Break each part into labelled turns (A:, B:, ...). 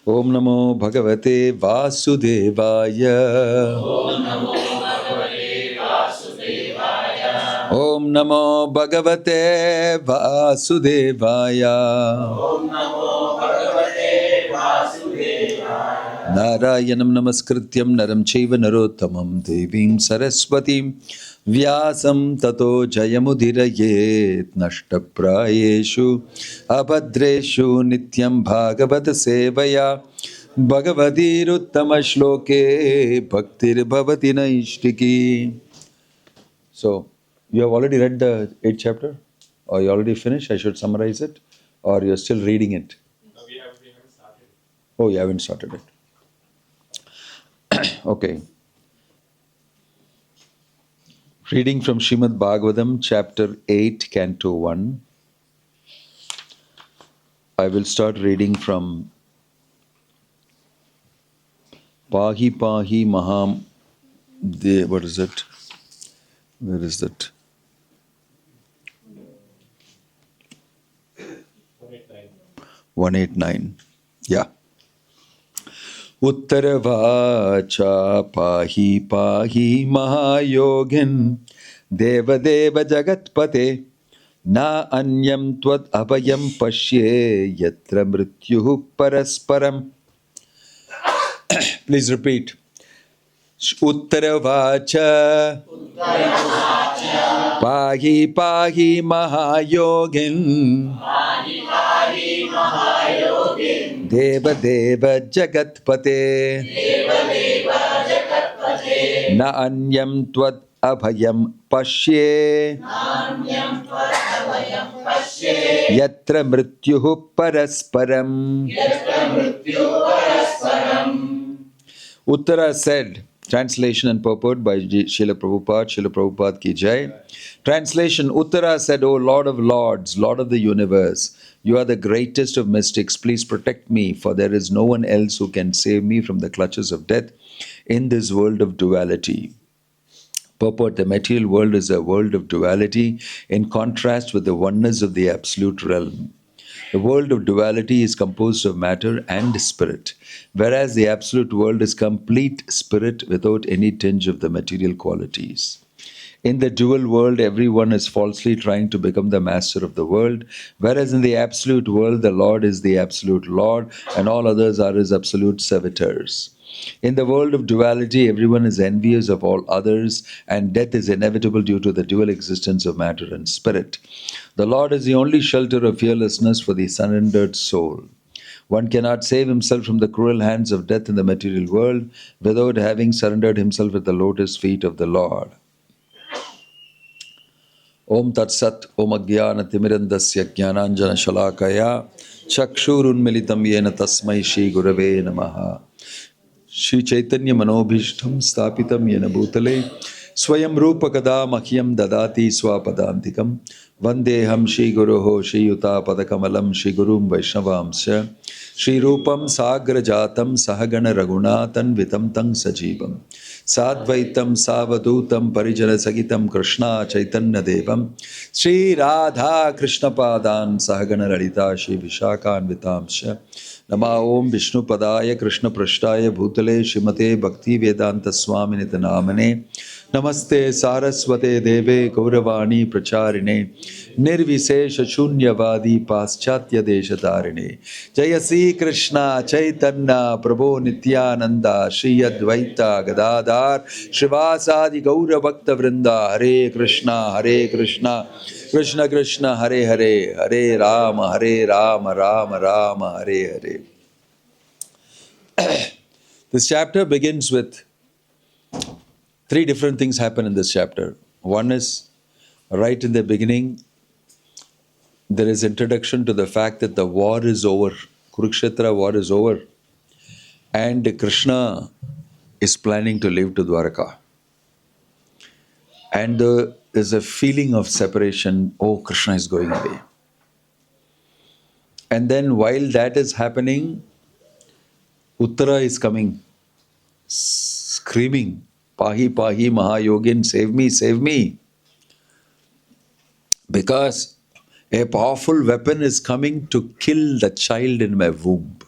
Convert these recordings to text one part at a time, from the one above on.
A: Om Namo Bhagavate Vasudevaya.
B: Om Namo Bhagavate Vasudevaya.
A: Om Namo Bhagavate Vasudevaya.
B: Om Namo Bhagavate Vasudevaya.
A: Narayanam Namaskrityam Naram Chaiva Narottamam Devim Saraswatim Vyasam Tato Jayamudhirayet Nashtaprayeshu Abhadreshu Nityam Bhagavata Sevaya Bhagavatir Uttama Shloke Bhaktir Bhavati Naishtiki. So, you have already read the 8th chapter? Or you already finished? I should summarize it? Or you're still reading it?
B: No, we haven't started.
A: Oh, you haven't started it. Okay. Reading from Srimad Bhagavatam, chapter 8, Canto 1. I will start reading from Pahi Pahi Maham. What is it? Where is that? 189. Yeah. Uttaravacha Pahi Pahi Mahayogin Deva Deva Jagatpate Na Anyam Tvad Abhayam Pashye Yatra Mrityuhu Parasparam. Please repeat. Uttaravacha Pahi Pahi Mahayogin Deva Deva Jagatpate Na Anyam Tvad Abhayam Pashye Yatra Mrityuhu Parasparam. Uttara said, translation and purport by Srila Prabhupada, Srila Prabhupada ki jai. Translation, Uttara said, O Lord of Lords, Lord of the universe, you are the greatest of mystics. Please protect me, for there is no one else who can save me from the clutches of death in this world of duality. Purport, the material world is a world of duality in contrast with the oneness of the absolute realm. The world of duality is composed of matter and spirit, whereas the absolute world is complete spirit without any tinge of the material qualities. In the dual world, everyone is falsely trying to become the master of the world, whereas in the absolute world, the Lord is the absolute Lord and all others are his absolute servitors. In the world of duality, everyone is envious of all others, and death is inevitable due to the dual existence of matter and spirit. The Lord is the only shelter of fearlessness for the surrendered soul. One cannot save himself from the cruel hands of death in the material world without having surrendered himself at the lotus feet of the Lord. Om Tat Sat Om Agyana Timirandasya Jnananjana Shalakaya Chakshurunmilitam Yena Tasmai Shri Gurave Namaha. Shri Chaitanya Manobhishtam Stapitam Yena Bhutale Swayam Rupa Kada Mahyam Dadati Swapadantikam Vandeham Shri Guruho Shri Yuta Padakamalam Shri Gurum Vaishnavamsya Shri Rupam Sagra Jatam Sahagana Raghunatan Vitam Tang Sajivam Sadvaitam Savadutam Parijana Sagitam Krishna Chaitanya Devam Shri Radha Krishna Padan Sahagana Lalita Shri Vishakan Vitamsya Nama Om Vishnu Padaya Krishna Prashtaya Bhutale Shrimate Bhakti Vedanta Swami Nitanamane Namaste Saraswate Deve Gauravani Pracharine Nirvisesha Shunyavadi Paschatya Deshatarine Jaya Sri Krishna Chaitanya Prabhu Nityananda Shri Advaita Gadadhar Shrivasadi Gaura Bhakta Vrinda Hare Krishna Krishna Krishna Hare Hare Hare Rama Rama Rama Hare Hare. This chapter begins with three different things happen in this chapter. One is, right in the beginning, there is introduction to the fact that the war is over. Kurukshetra war is over. And Krishna is planning to leave to Dwaraka. And there's a feeling of separation. Oh, Krishna is going away. And then while that is happening, Uttara is coming, screaming, Pahi Pahi Mahayogin, save me, save me. Because a powerful weapon is coming to kill the child in my womb.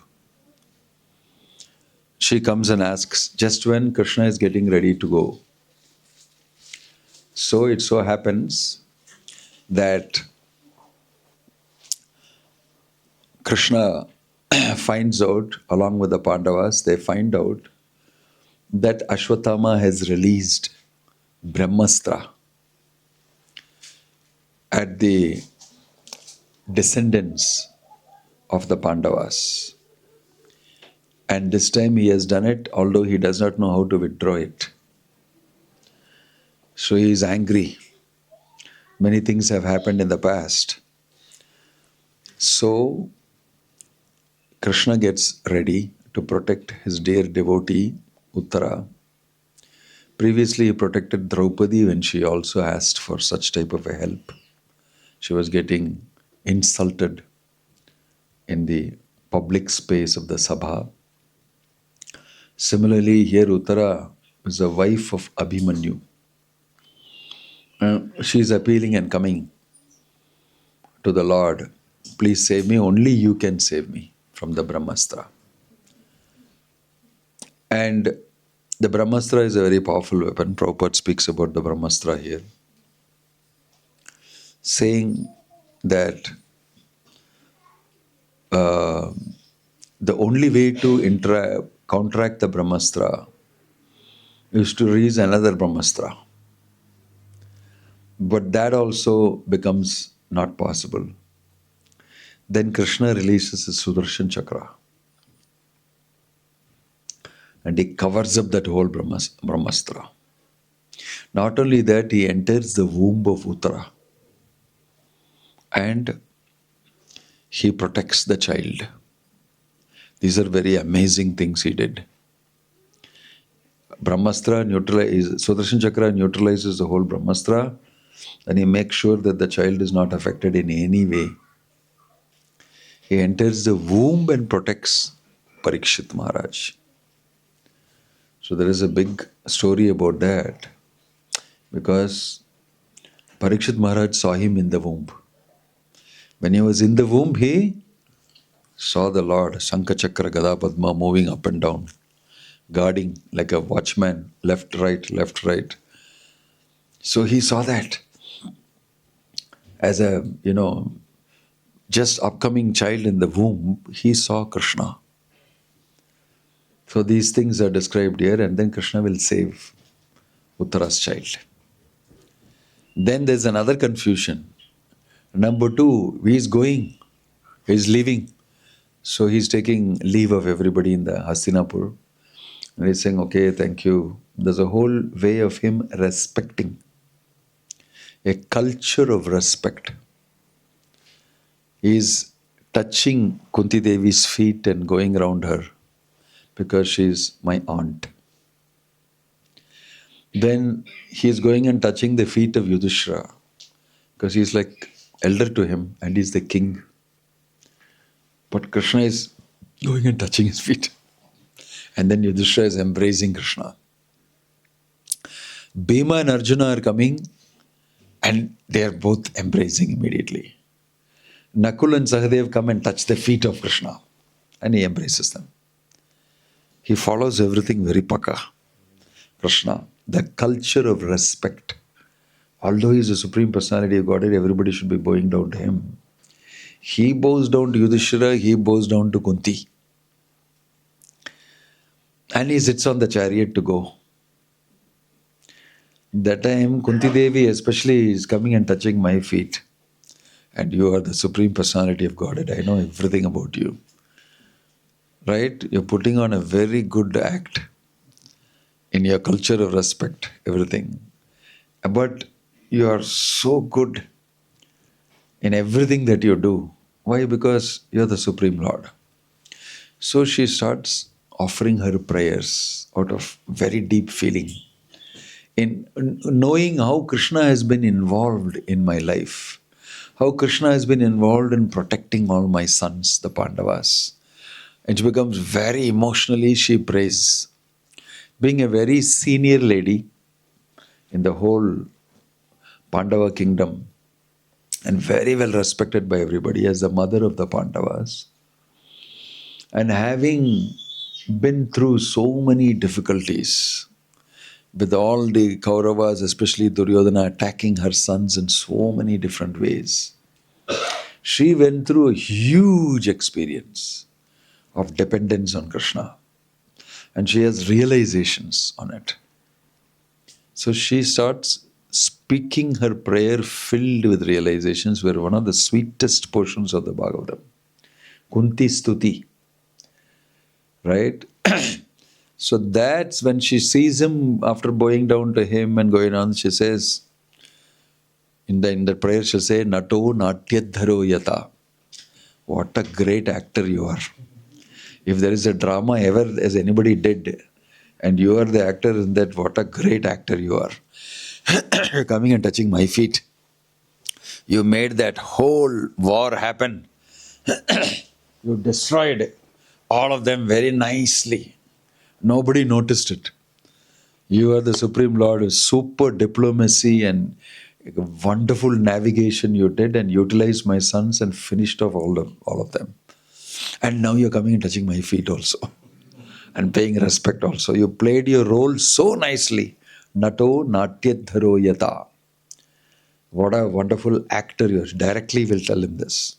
A: she comes and asks just when Krishna is getting ready to go. So it so happens that Krishna finds out, along with the Pandavas, they find out that Ashwatthama has released Brahmastra at the descendants of the Pandavas. And this time he has done it, although he does not know how to withdraw it. So he is angry. Many things have happened in the past. So Krishna gets ready to protect his dear devotee, Uttara. Previously he protected Draupadi when she also asked for such type of a help. She was getting insulted in the public space of the Sabha. Similarly, here Uttara is the wife of Abhimanyu. She is appealing and coming to the Lord. Please save me, only you can save me from the Brahmastra. And the Brahmastra is a very powerful weapon. Prabhupada speaks about the Brahmastra here, saying that the only way to counteract the Brahmastra is to release another Brahmastra. But that also becomes not possible. Then Krishna releases his Sudarshan Chakra. And he covers up that whole Brahmastra. Not only that, he enters the womb of Uttara. And he protects the child. These are very amazing things he did. Brahmastra neutralizes, Sudarshan Chakra neutralizes the whole Brahmastra, and he makes sure that the child is not affected in any way. He enters the womb and protects Parikshit Maharaj. So there is a big story about that, because Parikshit Maharaj saw him in the womb. When he was in the womb, he saw the Lord, Shankha Chakra Gada Padma, moving up and down, guarding like a watchman, left, right. So he saw that. As a, just upcoming child in the womb, he saw Krishna. So these things are described here, and then Krishna will save Uttara's child. Then there's another confusion. Number two, he is going, he is leaving. So he's taking leave of everybody in the Hastinapur. And he's saying, okay, thank you. There's a whole way of him respecting. A culture of respect. He's touching Kunti Devi's feet and going around her because she's my aunt. Then he's going and touching the feet of Yudhishthira because he's like elder to him and he's the king. But Krishna is going and touching his feet. And then Yudhishthira is embracing Krishna. Bhima and Arjuna are coming and they are both embracing immediately. Nakul and Sahadev come and touch the feet of Krishna and he embraces them. He follows everything very paka. Krishna, the culture of respect. Although he is the Supreme Personality of Godhead, everybody should be bowing down to him. He bows down to Yudhishthira, he bows down to Kunti. And he sits on the chariot to go. That time, Kunti Devi especially is coming and touching my feet. And you are the Supreme Personality of Godhead. I know everything about you. Right? You're putting on a very good act in your culture of respect, everything. But you are so good in everything that you do. Why? Because you're the Supreme Lord. So she starts offering her prayers out of very deep feeling. In knowing how Krishna has been involved in my life, how Krishna has been involved in protecting all my sons, the Pandavas. And she becomes very emotionally, she prays. Being a very senior lady in the whole Pandava kingdom and very well respected by everybody as the mother of the Pandavas, and having been through so many difficulties with all the Kauravas, especially Duryodhana, attacking her sons in so many different ways. She went through a huge experience of dependence on Krishna, and she has realizations on it. So she starts speaking her prayer filled with realizations, were one of the sweetest portions of the Bhagavatam. Kunti Stuti. Right? So that's when she sees him, after bowing down to him and going on, she says, in the prayer she'll say, Nato Natyadharo Yata. What a great actor you are. If there is a drama ever as anybody did, and you are the actor in that, what a great actor you are. Coming and touching my feet. You made that whole war happen. You destroyed all of them very nicely. Nobody noticed it. You are the Supreme Lord with super diplomacy and wonderful navigation you did, and utilized my sons and finished off all of them. And now you're coming and touching my feet also. And paying respect also. You played your role so nicely. Nato Natyadharo Yata. What a wonderful actor you are. Directly will tell him this.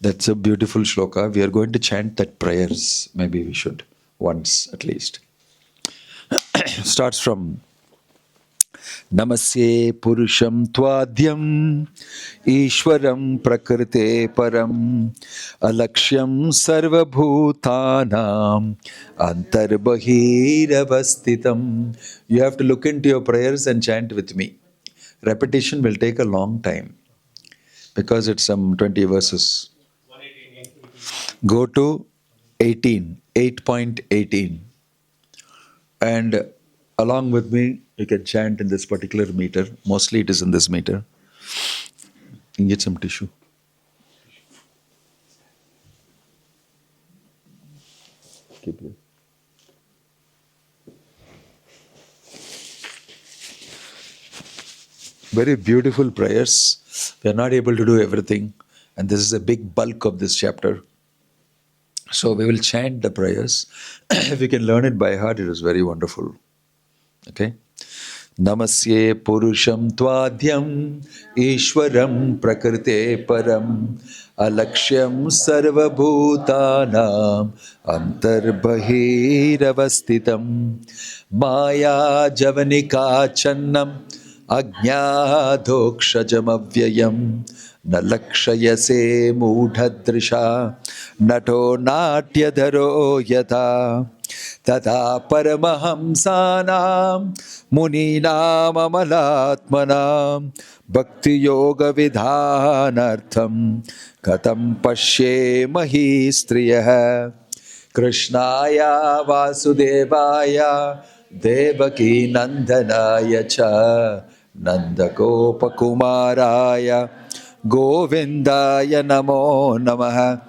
A: That's a beautiful shloka. We are going to chant that prayers. Maybe we should. Once at least. Starts from Namasye Purusham Tvadyam Ishwaram Prakrite Param Alakshyam Sarva Bhutanam Antarbahiravastitam. You have to look into your prayers and chant with me. Repetition will take a long time because it's some 20 verses.
B: 118.
A: Go to 18, 8.18. And along with me, you can chant in this particular meter. Mostly it is in this meter. You can get some tissue. Keep it. Very beautiful prayers. We are not able to do everything. And this is a big bulk of this chapter. So we will chant the prayers. If we can learn it by heart, it is very wonderful. Okay? Namasye Purusham Tvadyam Ishwaram Prakrite Param Alakshyam Sarva Bhutanam Antarbahiravastitam Maya Javanika Channam Ajnadokshajam Avyayam Nalakshayase Mudhadrisha Nato Natyadharo Yata Tata Paramahamsanam Muninam Amalatmanam Bhakti Yoga Vidhanartham Katam Pashe Mahi Striya Krishnaya Vasudevaya Devaki Nandanaya Cha Nandagopakumaraya Govindaya Namo Namaha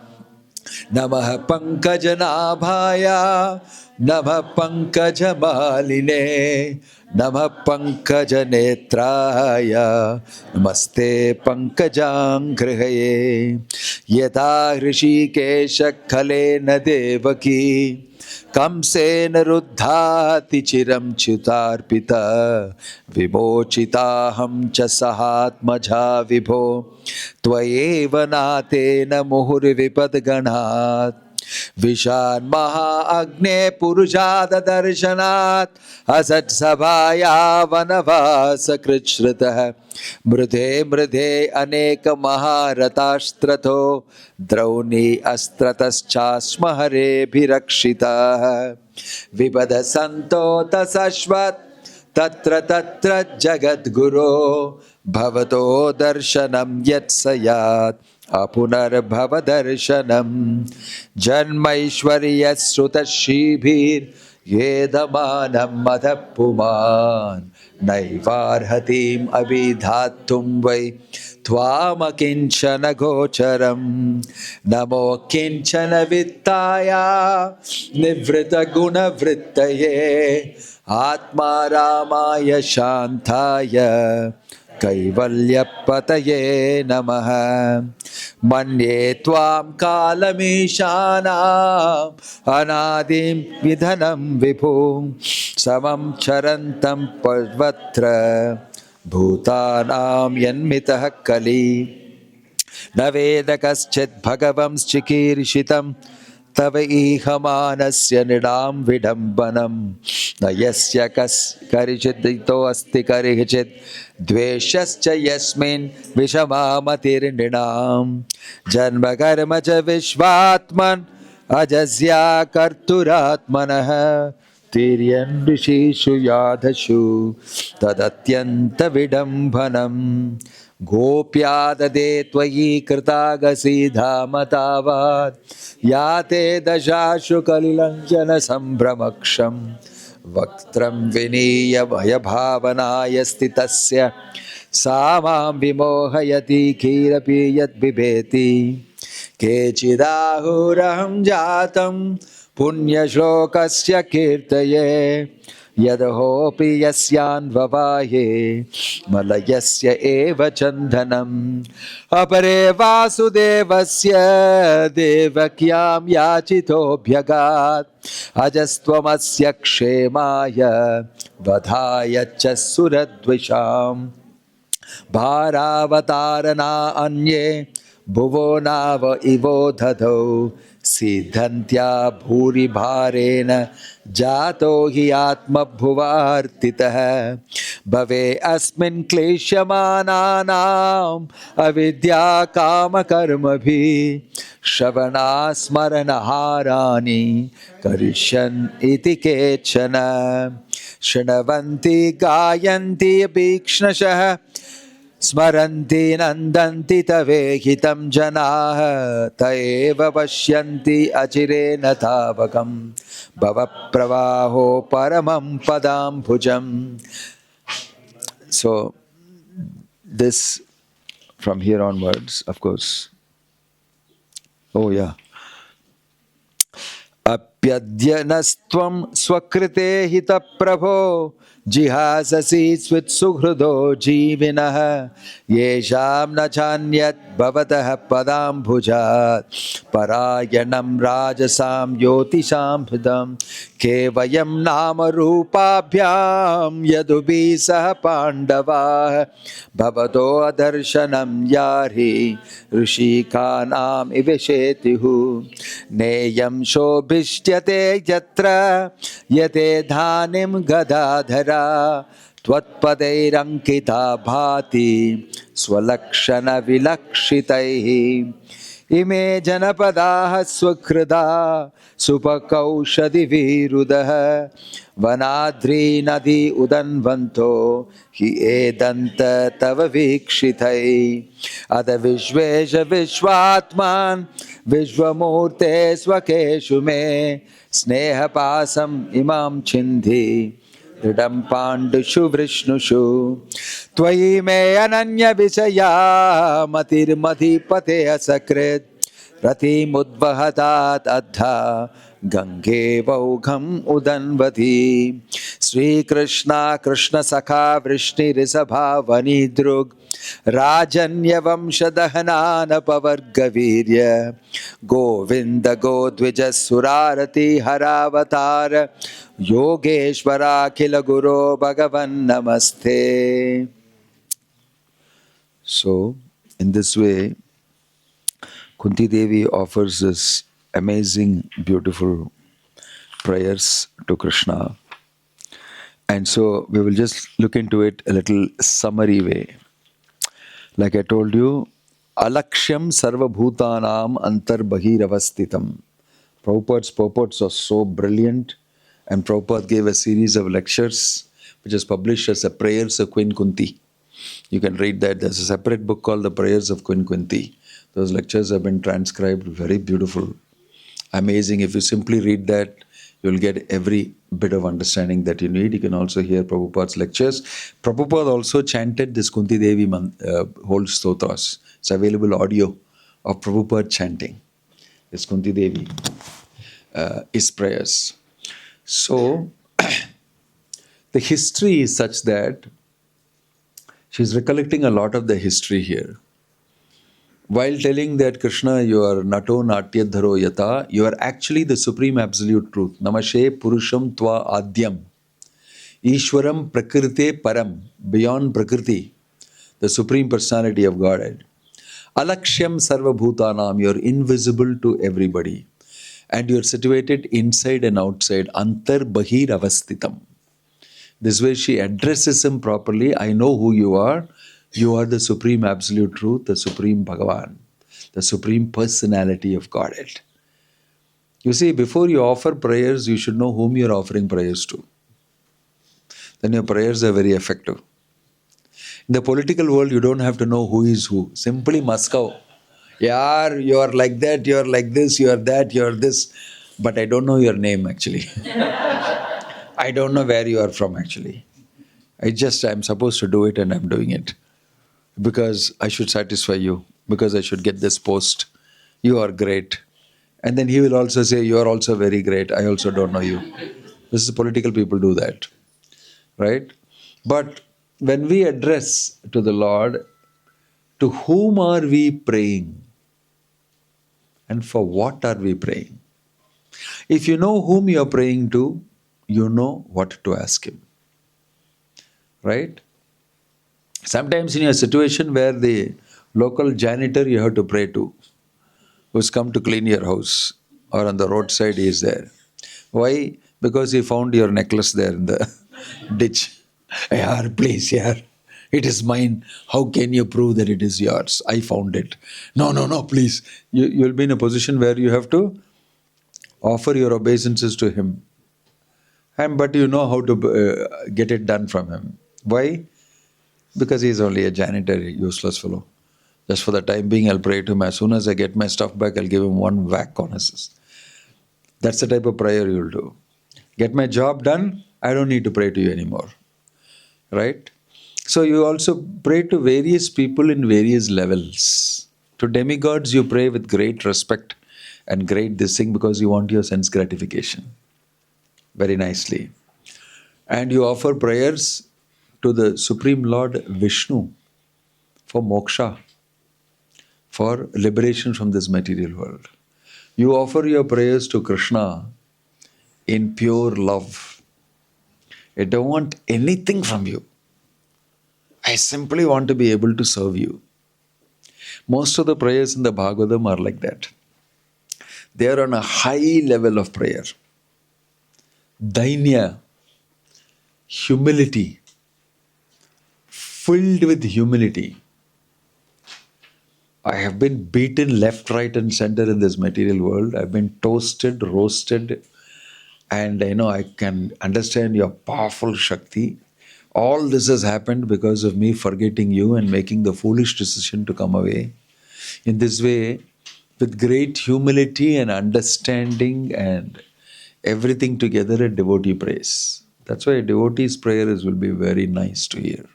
A: Namah Pankajanabhaya Namah Pankajamaline Namah Pankajanetraya Namaste Pankajangrihaye Yata Hrishikesha Kalena Devaki Kamsena Ruddhati Chiram Chitarpita Vimochitaham cha sahatmaja vibho Tvayeva natena muhur vipadganat Vishan Maha Agne Purushada Darshanat Asat Sabhaya Vanavasa Krichrita Mridhe Mridhe Aneka Maharatashtrato Drauni Astrataschasmahare Bhirakshita Vibada Santo Tasashvat Tatra Tatra Jagat Guru Bhavato Darshanam Yatsayat Apunar Bhavadarshanam Janmaishwarya Srutashibhir Yedamanam Madhapuman Naivarhatim Abhidhatum Vai Tvamakinchana Gocharam Namo Kinchana Vittaya Nivrita Guna Vrittaye Atma Ramaya Shantaya Kaivalyapataye Namaha. Manye Tvam Kalameshanam Anadim Vidhanam Vipum Samam Charantam Parvatra Bhutanam Yanmitah Kali. Naveda kaschit bhagavam chikirshitam tava ihamanasya nidam vidambanam nayasya kas karichidito asti karichid dveshascha yasmin vishamamatir nidam janma karma cha vishvatman ajasya karturatmanah tiryan risheshu yadashu tadatyanta vidambanam Gopyadade tvayi krtagasi dhamatavad Yate dashashu kalilanjana sambramaksham Vaktram viniya bhayabhavanaya stitasya Samam vimohayati kirapi yat bibeti Kechidahuraham jatam Punya shlokasya kirtaye Yadahopi yasyan vavaye malayasya eva chandhanam apare vasudevasya devakyam yachito bhyagat ajastvamasya kshemaya vadhaya chasuradvisham bharavatarana anye bhuvo nava ivo dhadho siddhantya bhuri bharena jato hi atma bhuvartitah bhave asmin kleshamananam avidya kama karma bhi shravana smarana harani karishan iti kechana shanavanti gayanti abhikshnashah Smaranti nandanti tavehitam janah taeva pashyanti achirena tavakam bhava pravaho paramam padam bhujam. So this from here onwards, of course. Oh yeah. Apyadyanastvam swakrite hita prabho jihasasi swit suhrudo jivinah yesham nachanyat bhavatah padam bhujat parayanam rajasam yotisham hridam kevayam nama rupabhyam yadubi sah pandavah bhavato adarshanam yari rishikanam iveshetihu neyam shobhishyate yatra yate dhanim gadadhara Tvatpaderankita bhati swalakshana vilakshitaihi ime janapadaha swakrida supakaushadi virudah vanadri nadi udanvanto hi edanta tava vikshitai ada vishvesha vishvatman vishvamurte swakeshu me sneha pasam imam chindhi Dridam pandushu vrishnushu Tvayi me ananya visaya Matir madhipate asakrit Rati mudvahatat adha Gange vaugham udanvati Sri Krishna Krishna Sakha Vrishni Risabha Vanidrug Rajanya Vamshadahanana Pavargavirya Govinda Godvija Surarati Haravatar Yogeshwara Khila Guru Bhagavan Namaste. So, in this way, Kunti Devi offers this amazing, beautiful prayers to Krishna. And so, we will just look into it a little summary way. Like I told you, Alakshyam Sarva Bhutanam Antar Bahiravastitam. Prabhupada's purports are so brilliant, and Prabhupada gave a series of lectures which is published as the Prayers of Queen Kunti. You can read that. There's a separate book called The Prayers of Queen Kunti. Those lectures have been transcribed, very beautiful, amazing. If you simply read that, you'll get every bit of understanding that you need. You can also hear Prabhupada's lectures. Prabhupada also chanted this Kunti Devi whole stotras. It's available audio of Prabhupada chanting this Kunti Devi, his prayers. So, the history is such that She's recollecting a lot of the history here. While telling that Krishna, you are Nato Natyadharo Yata, you are actually the Supreme Absolute Truth. Namashe Purusham Tva Adyam. Ishwaram Prakrite Param, beyond Prakriti, the Supreme Personality of Godhead. Alakshyam Sarva Bhutanam, you are invisible to everybody. And you are situated inside and outside. Antar Bahir Avastitam. This way she addresses him properly. I know who you are. You are the Supreme Absolute Truth, the Supreme Bhagavan, the Supreme Personality of Godhead. You see, before you offer prayers, you should know whom you are offering prayers to. Then your prayers are very effective. In the political world, you don't have to know who is who. Simply Moscow. Yeah, you are like that, you are like this, you are that, you are this. But I don't know your name actually. I don't know where you are from actually. I'm supposed to do it and I'm doing it. Because I should satisfy you. Because I should get this post. You are great. And then he will also say, you are also very great. I also don't know you. This is political people do that. Right? But when we address to the Lord, to whom are we praying? And for what are we praying? If you know whom you are praying to, you know what to ask him. Right? Sometimes in a situation where the local janitor you have to pray to, who's come to clean your house, or on the roadside he is there. Why? Because he found your necklace there in the ditch. Yaar, please, yaar. It is mine. How can you prove that it is yours? I found it. No, please. You'll be in a position where you have to offer your obeisances to him. But you know how to get it done from him. Why? Because he is only a janitor, useless fellow. Just for the time being, I'll pray to him. As soon as I get my stuff back, I'll give him one whack on his. That's the type of prayer you'll do. Get my job done, I don't need to pray to you anymore. Right? So you also pray to various people in various levels. To demigods, you pray with great respect and great this thing because you want your sense gratification. Very nicely. And you offer prayers to the Supreme Lord Vishnu for moksha, for liberation from this material world. You offer your prayers to Krishna in pure love. I don't want anything from you. I simply want to be able to serve you. Most of the prayers in the Bhagavatam are like that. They are on a high level of prayer. Dainya, humility, filled with humility. I have been beaten left, right and center in this material world. I've been toasted, roasted, and I can understand your powerful Shakti. All this has happened because of me forgetting you and making the foolish decision to come away. In this way, with great humility and understanding and everything together, a devotee prays. That's why a devotee's prayer will be very nice to hear.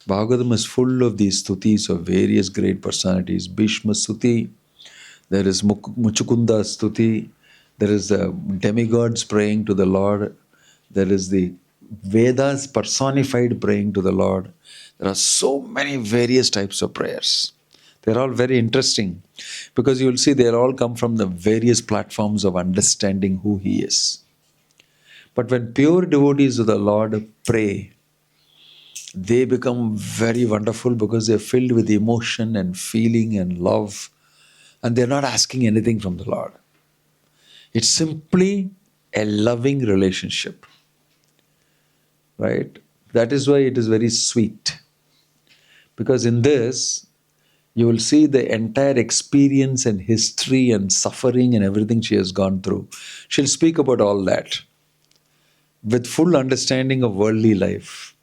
A: Bhagavatam is full of these stutis of various great personalities. Bhishma Stuti, there is Muchukunda Stuti, there is the demigods praying to the Lord, there is the Vedas personified praying to the Lord. There are so many various types of prayers. They're all very interesting because you will see they'll all come from the various platforms of understanding who He is. But when pure devotees of the Lord pray, they become very wonderful because they're filled with emotion and feeling and love, and they're not asking anything from the Lord. It's simply a loving relationship. Right? That is why it is very sweet. Because in this, you will see the entire experience and history and suffering and everything she has gone through. She'll speak about all that with full understanding of worldly life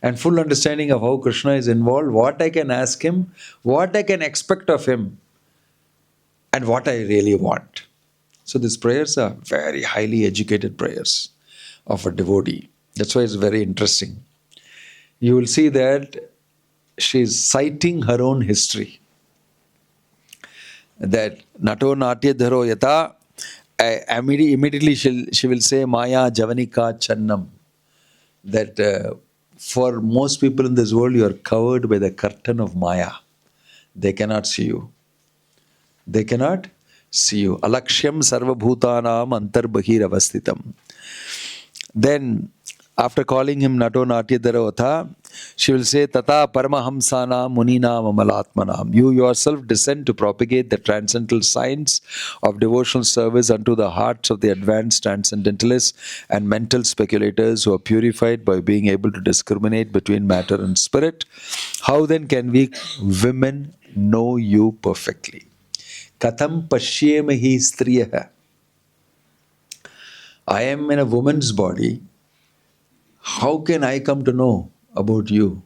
A: and full understanding of how Krishna is involved, what I can ask him, what I can expect of him, and what I really want. So these prayers are very highly educated prayers of a devotee. That's why it's very interesting. You will see that she's citing her own history. That Nato Natya Dharo Yata, immediately she will say Maya Javanika Channam. That For most people in this world, you are covered by the curtain of Maya. They cannot see you. They cannot see you. Alakshyam sarvabhutanam antarbahir avasthitam. Then, after calling him Nato Natyadaravata, she will say, Tata Paramahamsana Munina Mamalatmanam. You yourself descend to propagate the transcendental science of devotional service unto the hearts of the advanced transcendentalists and mental speculators who are purified by being able to discriminate between matter and spirit. How then can we women know you perfectly? Katham pashyemahi striyaha. I am in a woman's body. How can I come to know about you?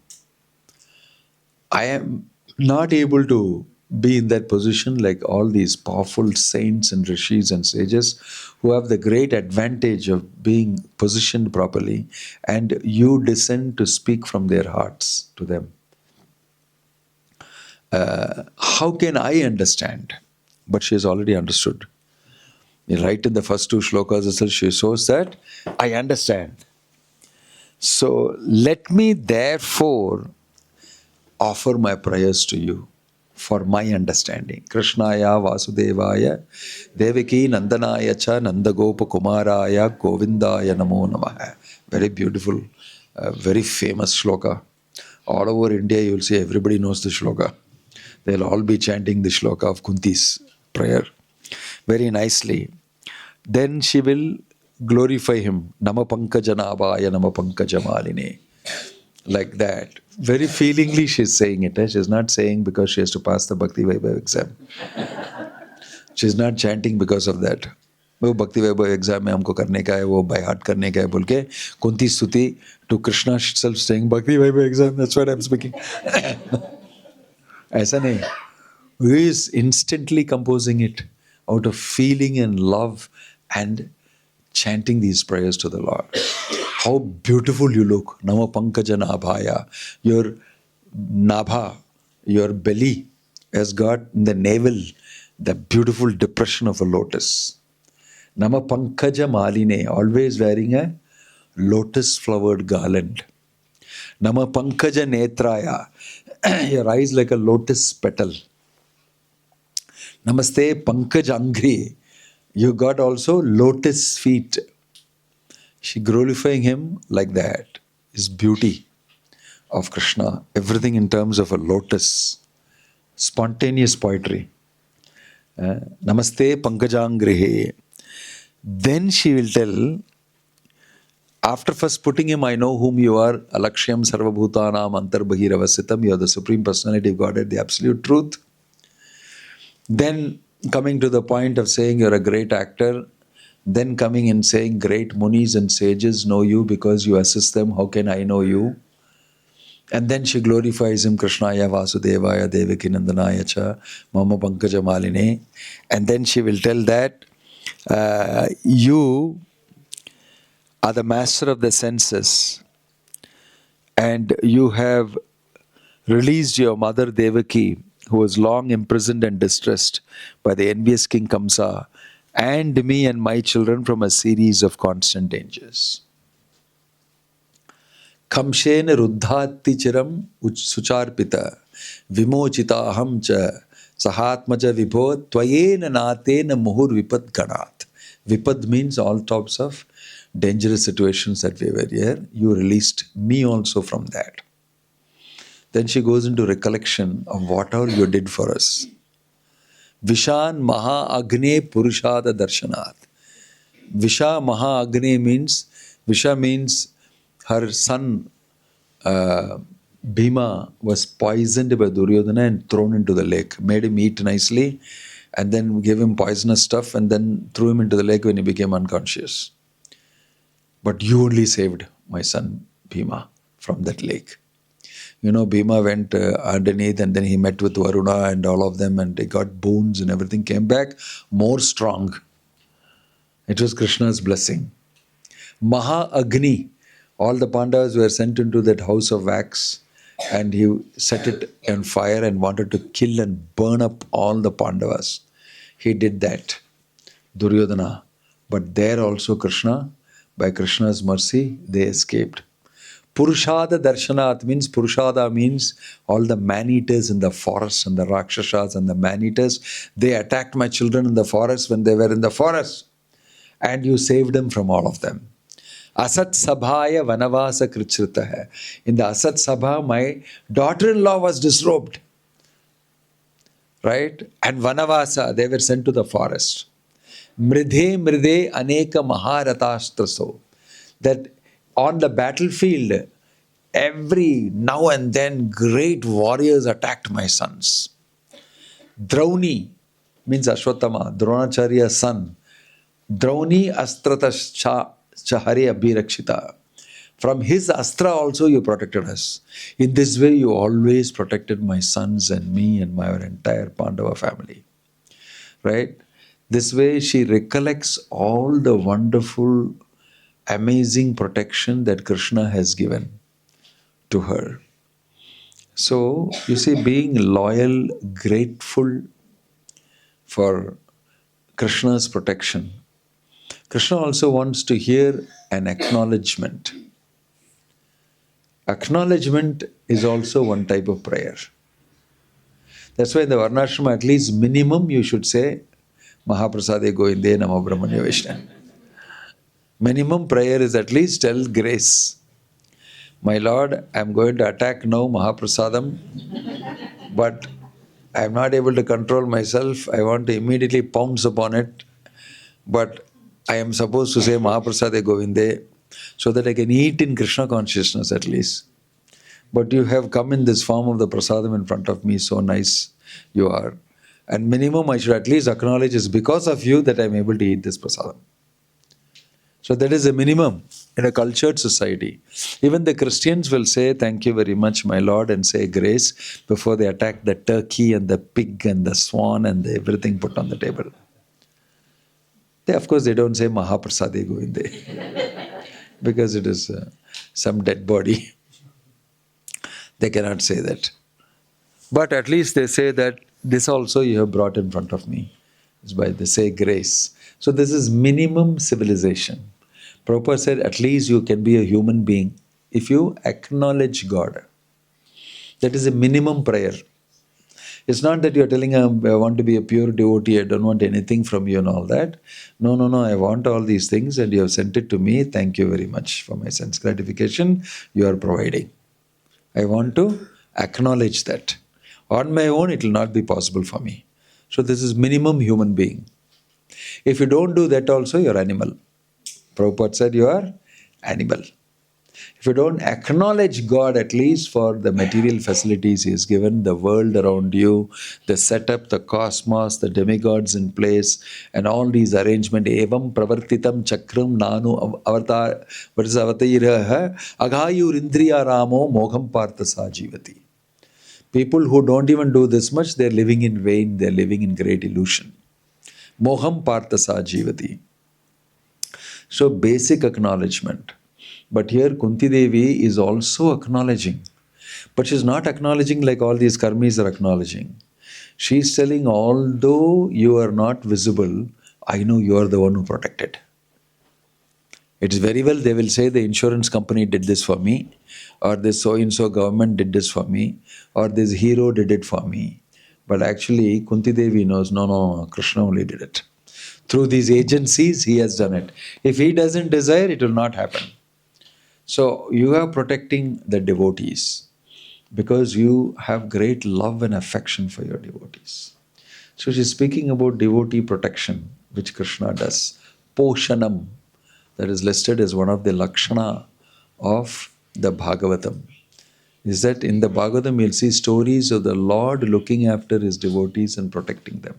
A: I am not able to be in that position like all these powerful saints and rishis and sages who have the great advantage of being positioned properly, and you descend to speak from their hearts to them. How can I understand? But she has already understood. Right in the first two shlokas itself, she shows that I understand. So let me therefore offer my prayers to you for my understanding. Krishnaya Vasudevaya Devaki Nandanaya Cha Nandagopa Kumaraya Govindaya Namo Namaha. Very beautiful, very famous shloka. All over India you will see everybody knows the shloka. They'll all be chanting the shloka of Kunti's prayer very nicely. Then she will glorify him. Nama Pankajanabhaya Nama Pankajamaline. Like that. Very feelingly she's saying it. She's not saying because she has to pass the Bhakti Vaibhav exam. She's not chanting because of that. वो Bhakti Vaibhav exam में हमको करने का है, वो by heart करने का है बोल के कुंती स्तुति to Krishna itself saying Bhakti Vaibhav exam, that's what I'm speaking. ऐसा नहीं. He is instantly composing it out of feeling and love and chanting these prayers to the Lord. How beautiful you look. Nama Pankaja Nabhaya. Your Nabha, your belly has got in the navel the beautiful depression of a lotus. Nama Pankaja Maline, always wearing a lotus flowered garland. Nama Pankaja Netraya, your eyes like a lotus petal. Namaste Pankaj Angri, you got also lotus feet. She glorifying him like that. His beauty of Krishna. Everything in terms of a lotus. Spontaneous poetry. Namaste Pankajangrihe. Then she will tell, after first putting him, I know whom you are, Alakshyam Sarvabhutanam Antarbahiravassitam, you are the Supreme Personality of Godhead, the Absolute Truth. Then coming to the point of saying you're a great actor, then coming and saying great munis and sages know you because you assist them, how can I know you? And then she glorifies him, Krishnaya Vasudevaya Devaki Nandanaya Cha Mama Pankaja Maline. And then she will tell that you are the master of the senses and you have released your mother Devaki, who was long imprisoned and distressed by the envious king Kamsa, and me and my children from a series of constant dangers. Kamshena ruddhati chiram sucharpita vimochita aham cha sahatmaja vibho tvayena natena muhur vipad ganat. Vipad means all types of dangerous situations that we were here. You released me also from that. Then she goes into recollection of what all you did for us. Vishan Maha Agne Purushada Darshanat. Visha Maha Agne means, Visha means her son Bhima was poisoned by Duryodhana and thrown into the lake. Made him eat nicely and then gave him poisonous stuff and then threw him into the lake when he became unconscious. But you only saved my son Bhima from that lake. You know, Bhima went underneath and then he met with Varuna and all of them and they got boons and everything, came back more strong. It was Krishna's blessing. Maha Agni, all the Pandavas were sent into that house of wax and he set it on fire and wanted to kill and burn up all the Pandavas. He did that, Duryodhana. But there also Krishna, by Krishna's mercy, they escaped. Purushada Darshanat means, Purushada means all the man-eaters in the forest and the Rakshasas and the man-eaters. They attacked my children in the forest when they were in the forest. And you saved them from all of them. Asat Sabhaya Vanavasa Krichrita hai. In the Asat Sabha, my daughter-in-law was disrobed. Right? And Vanavasa, they were sent to the forest. Mridhe Mridhe Aneka Maharatastraso. That on the battlefield, every now and then great warriors attacked my sons. Drauni means Ashwatthama, Dronacharya's son. Drauni Astrata Chahari Abhirakshita. From his astra also you protected us. In this way you always protected my sons and me and my entire Pandava family. Right? This way she recollects all the wonderful, amazing protection that Krishna has given to her. So, you see, being loyal, grateful for Krishna's protection. Krishna also wants to hear an acknowledgement. Acknowledgement is also one type of prayer. That's why in the Varnashrama, at least minimum, you should say, Mahaprasade Goinde Namo Brahmanya Vishnu. Minimum prayer is at least tell grace. My Lord, I am going to attack now Mahaprasadam, but I am not able to control myself. I want to immediately pounce upon it, but I am supposed to say Mahaprasade Govinde so that I can eat in Krishna consciousness at least. But you have come in this form of the prasadam in front of me, so nice you are. And minimum I should at least acknowledge is because of you that I am able to eat this prasadam. So that is a minimum in a cultured society. Even the Christians will say, thank you very much, my Lord, and say grace before they attack the turkey and the pig and the swan and everything put on the table. They, of course, they don't say Mahaprasade Govinde because it is some dead body. They cannot say that. But at least they say that this also you have brought in front of me. It's by they say grace. So this is minimum civilization. Prabhupada said at least you can be a human being if you acknowledge God. That is a minimum prayer. It's not that you are telling I want to be a pure devotee, I don't want anything from you and all that. No, I want all these things and you have sent it to me. Thank you very much for my sense gratification you are providing. I want to acknowledge that. On my own, it will not be possible for me. So this is minimum human being. If you don't do that also, you are animal. Prabhupada said you are animal. If you don't acknowledge God at least for the material facilities He has given, the world around you, the setup, the cosmos, the demigods in place, and all these arrangements, evam pravartitam chakram nanu avatar, what is avatiraha, aghayur indriya ramo mogham partha sajivati. People who don't even do this much, they are living in vain, they are living in great illusion. Moham partha sajivati. So basic acknowledgement. But here Kunti Devi is also acknowledging. But she's not acknowledging like all these karmis are acknowledging. She's telling, although you are not visible, I know you are the one who protected. It is very well they will say the insurance company did this for me, or this so-and-so government did this for me, or this hero did it for me. But actually Kunti Devi knows, no, Krishna only did it. Through these agencies, he has done it. If he doesn't desire, it will not happen. So you are protecting the devotees because you have great love and affection for your devotees. So she's speaking about devotee protection, which Krishna does. Poshanam, that is listed as one of the lakshana of the Bhagavatam. Is that in the Bhagavatam you'll see stories of the Lord looking after His devotees and protecting them.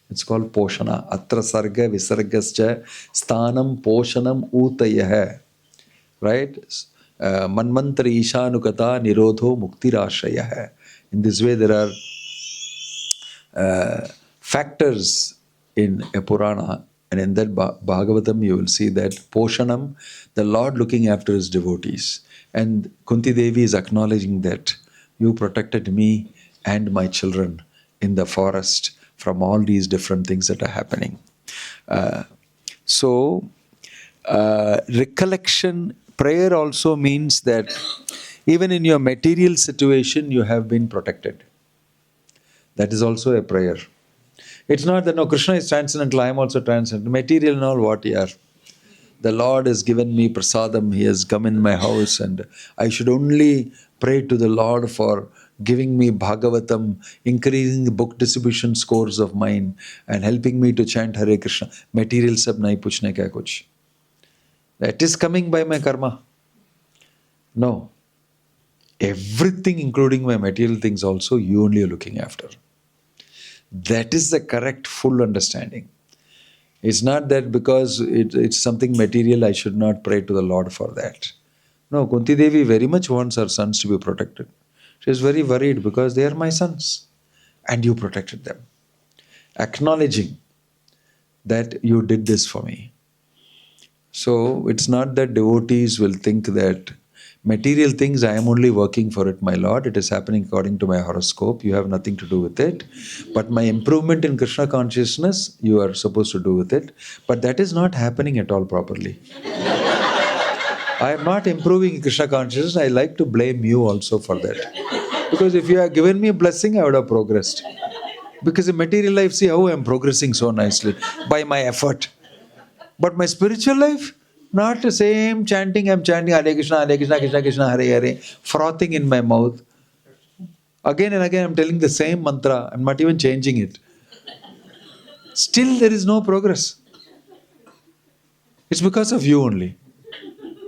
A: It's called Poshana. Atra sarga visargascha sthanam poshanam utayah. Right? Manmantra ishanukata nirodho muktirashrayah. In this way there are factors in a Purana, and in that Bhagavatam you will see that Poshanam, the Lord looking after His devotees. And Kunti Devi is acknowledging that you protected me and my children in the forest from all these different things that are happening. So recollection, prayer also means that even in your material situation, you have been protected. That is also a prayer. It's not that, no, Krishna is transcendental, I am also transcendental. Material and all, what you are. The Lord has given me prasadam, He has come in my house, and I should only pray to the Lord for giving me Bhagavatam, increasing the book distribution scores of mine, and helping me to chant Hare Krishna. Material sab nahi puchne ka kuch. That is coming by my karma. No. Everything, including my material things also, you only are looking after. That is the correct, full understanding. It's not that because it's something material, I should not pray to the Lord for that. No, Kunti Devi very much wants her sons to be protected. She is very worried because they are my sons. And you protected them. Acknowledging that you did this for me. So it's not that devotees will think that material things, I am only working for it, my Lord. It is happening according to my horoscope. You have nothing to do with it. But my improvement in Krishna consciousness, you are supposed to do with it. But that is not happening at all properly. I am not improving in Krishna consciousness. I like to blame you also for that. Because if you have given me a blessing, I would have progressed. Because in material life, see how I am progressing so nicely by my effort. But my spiritual life, not the same chanting, I'm chanting Hare Krishna, Krishna Krishna, Hare Hare, frothing in my mouth. Again and again I'm telling the same mantra, I'm not even changing it. Still there is no progress. It's because of you only.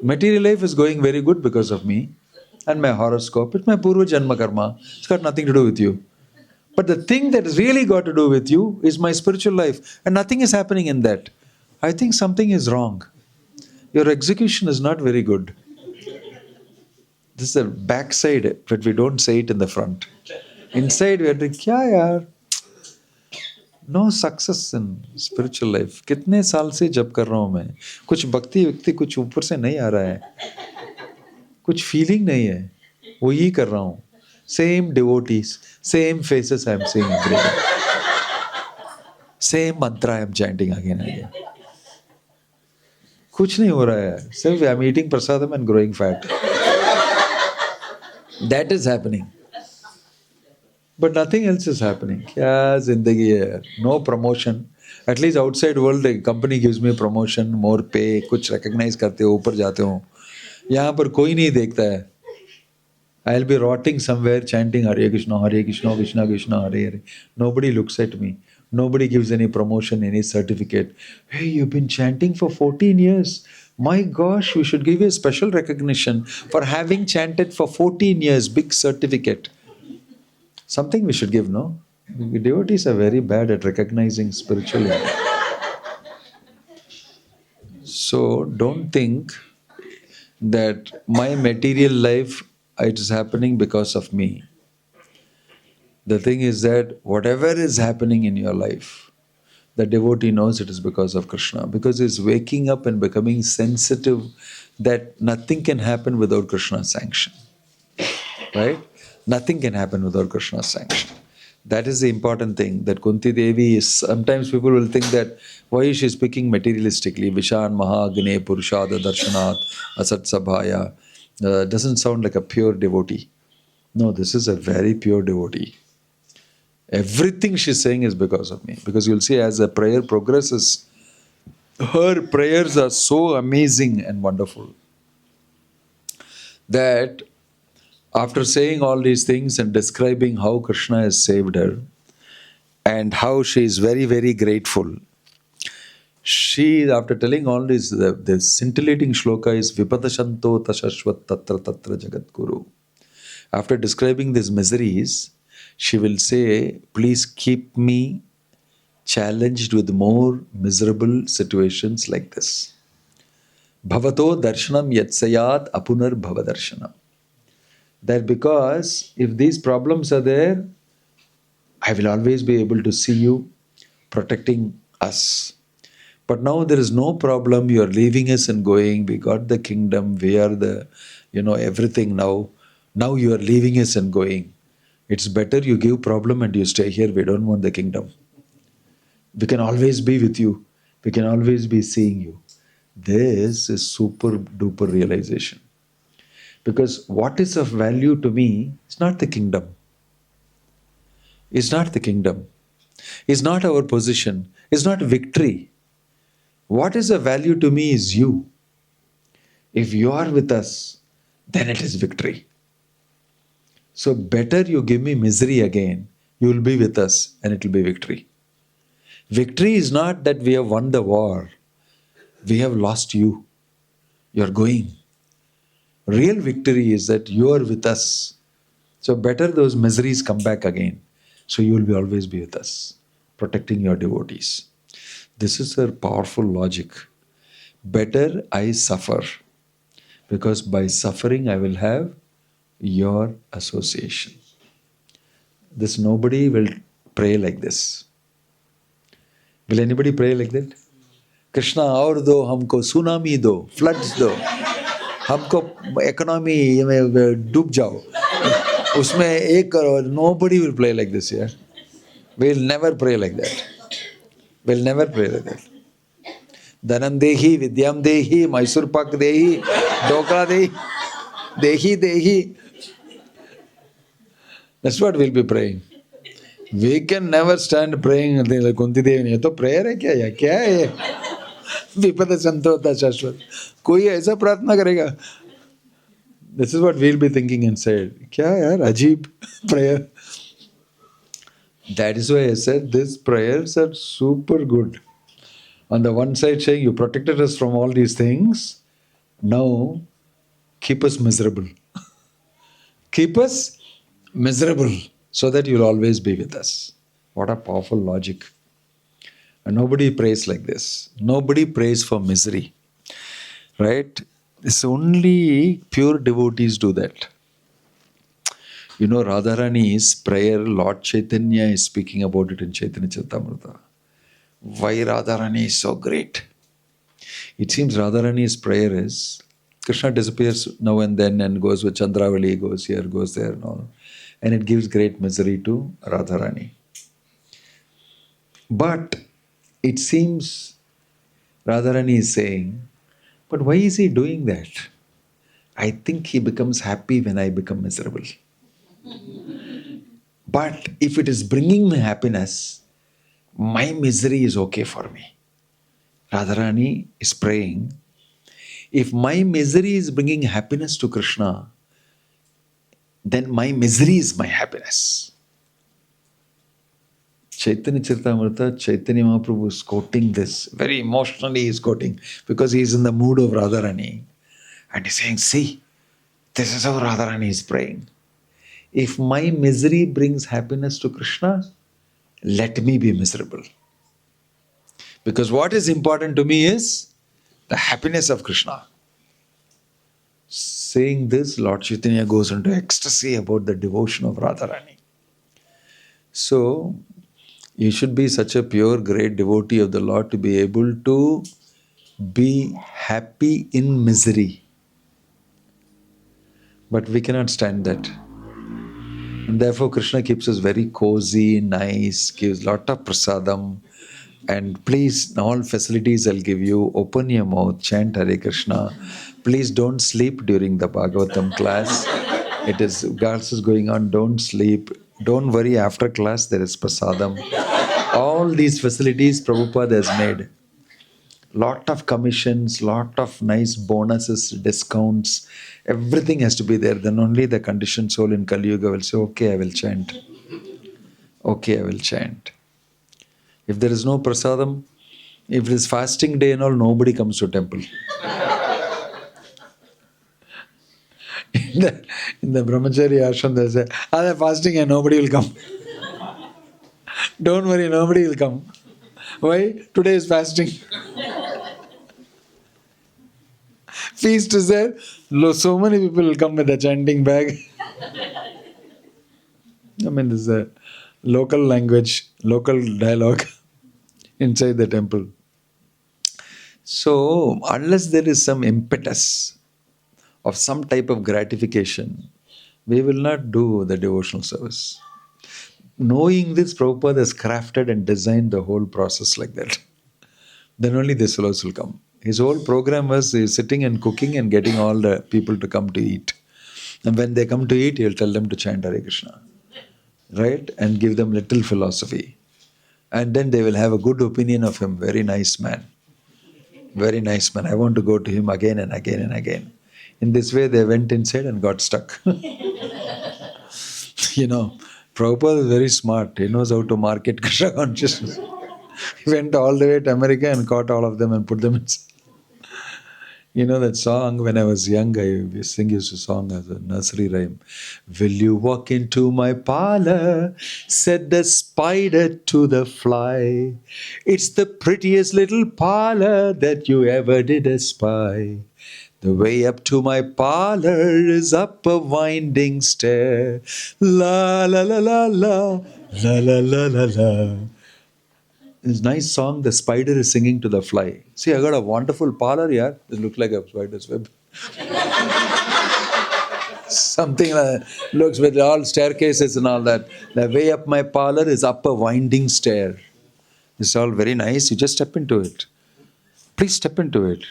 A: Material life is going very good because of me and my horoscope. It's my Purva Janma Karma. It's got nothing to do with you. But the thing that has really got to do with you is my spiritual life. And nothing is happening in that. I think something is wrong. Your execution is not very good. This is the backside, but we don't say it in the front. Inside we are like, kya yaar? No success in spiritual life. कितने साल से जप कर रहा हूँ मैं. कुछ भक्ति व्यक्ति कुछ ऊपर से नहीं आ रहा है. कुछ फीलिंग नहीं है. वही कर रहा हूँ. Same devotees, same faces I am seeing every day. Same mantra I am chanting again and again. कुछ नहीं हो रहा है. Sirs, I am eating prasadam and growing fat. That is happening. But nothing else is happening. क्या जिंदगी है. No promotion. At least outside world, the company gives me promotion, more pay, कुछ recognize करते हो, ऊपर जाते हो. यहाँ पर कोई नहीं देखता है. I'll be rotting somewhere chanting Hare Krishna, Krishna Krishna, Hare Hare. Nobody looks at me. Nobody gives any promotion, any certificate. Hey, you've been chanting for 14 years. My gosh, we should give you a special recognition for having chanted for 14 years. Big certificate. Something we should give, no? Devotees are very bad at recognizing spiritually. So don't think that my material life, it is happening because of me. The thing is that whatever is happening in your life, the devotee knows it is because of Krishna, because he is waking up and becoming sensitive that nothing can happen without Krishna's sanction. Right? Nothing can happen without Krishna's sanction. That is the important thing, that Kunti Devi is, sometimes people will think that why is she speaking materialistically? Vishan Mahagne Purushada Darshanat Asat Sabhaya. Doesn't sound like a pure devotee. No, this is a very pure devotee. Everything she's saying is because of me. Because you'll see as the prayer progresses, her prayers are so amazing and wonderful that after saying all these things and describing how Krishna has saved her and how she is very, very grateful, she, after telling all this, the scintillating shloka is Vipadashanto Tashashvat Tatra Tatra Jagat Guru. After describing these miseries, she will say, please keep me challenged with more miserable situations like this. Bhavato darshanam yatsayat apunar bhavadarshana. That because if these problems are there, I will always be able to see you protecting us. But now there is no problem, you are leaving us and going, we got the kingdom, we are the, everything now. Now you are leaving us and going. It's better you give problem and you stay here, we don't want the kingdom. We can always be with you, we can always be seeing you. This is super duper realization. Because what is of value to me is not the kingdom. It's not the kingdom. It's not our position. It's not victory. What is of value to me is you. If you are with us, then it is victory. So better you give me misery again, you will be with us and it will be victory. Victory is not that we have won the war. We have lost you. You are going. Real victory is that you are with us. So better those miseries come back again. So you will always be with us, protecting your devotees. This is a powerful logic. Better I suffer, because by suffering I will have your association. This nobody will pray like this. Will anybody pray like that? Krishna, aur do humko tsunami do, floods do, humko economy mein doob jao. Usme ek karo. Nobody will pray like this here. We'll never pray like that. We'll never pray like that. Dhanam dehi, vidyam dehi, Mysore pak dehi, dokla dehi. That's what we'll be praying. We can never stand praying like Kunti Devi. ये तो prayer है क्या? क्या है ये? विपद संतोता शाश्वत. कोई ऐसा प्रार्थना करेगा? This is what we'll be thinking inside. क्या यार अजीब prayer. That is why I said these prayers are super good. On the one side saying you protected us from all these things, now keep us miserable. Keep us miserable so that you'll always be with us. What a powerful logic. And nobody prays like this. Nobody prays for misery. Right? It's only pure devotees do that. You know, Radharani's prayer, Lord Chaitanya is speaking about it in Chaitanya Charitamrita. Why Radharani is so great? It seems Radharani's prayer is, Krishna disappears now and then and goes with Chandravali, goes here, goes there and all. And it gives great misery to Radharani. But it seems Radharani is saying, but why is he doing that? I think he becomes happy when I become miserable. But if it is bringing me happiness, my misery is okay for me. Radharani is praying, if my misery is bringing happiness to Krishna, then my misery is my happiness. Chaitanya Charitamrita, Chaitanya Mahaprabhu is quoting this, very emotionally he is quoting, because he is in the mood of Radharani. And he is saying, see, this is how Radharani is praying. If my misery brings happiness to Krishna, let me be miserable. Because what is important to me is the happiness of Krishna. Saying this, Lord Chaitanya goes into ecstasy about the devotion of Radharani. So, you should be such a pure, great devotee of the Lord to be able to be happy in misery. But we cannot stand that. And therefore, Krishna keeps us very cozy, nice, gives lot of prasadam. And please, all facilities I'll give you, open your mouth, chant Hare Krishna. Please don't sleep during the Bhagavatam class. It is, class is going on, don't sleep. Don't worry, after class there is prasadam. All these facilities Prabhupada has made. Lot of commissions, lot of nice bonuses, discounts. Everything has to be there. Then only the conditioned soul in Kali Yuga will say, okay, I will chant. Okay, I will chant. If there is no prasadam, if it is fasting day and all, nobody comes to temple. in the brahmachari ashram, they say, they're fasting and nobody will come. Don't worry, nobody will come. Why? Today is fasting. Feast is there. So many people will come with a chanting bag. I mean, this is a local language, local dialogue inside the temple. So, unless there is some impetus of some type of gratification, we will not do the devotional service. Knowing this, Prabhupada has crafted and designed the whole process like that. Then only this fellows will come. His whole program was sitting and cooking and getting all the people to come to eat. And when they come to eat, he'll tell them to chant Hare Krishna, right? And give them little philosophy. And then they will have a good opinion of him. Very nice man. Very nice man. I want to go to him again and again and again. In this way, they went inside and got stuck. You know, Prabhupada is very smart. He knows how to market Krishna consciousness. He went all the way to America and caught all of them and put them inside. You know that song, when I was young, I used a song as a nursery rhyme. Will you walk into my parlor? Said the spider to the fly. It's the prettiest little parlor that you ever did espy. The way up to my parlor is up a winding stair. La la la la la, la la la la la. This nice song, the spider is singing to the fly. See, I got a wonderful parlor here. It looks like a spider's web. Something like looks with all staircases and all that. The way up my parlor is up a winding stair. It's all very nice. You just step into it. Please step into it.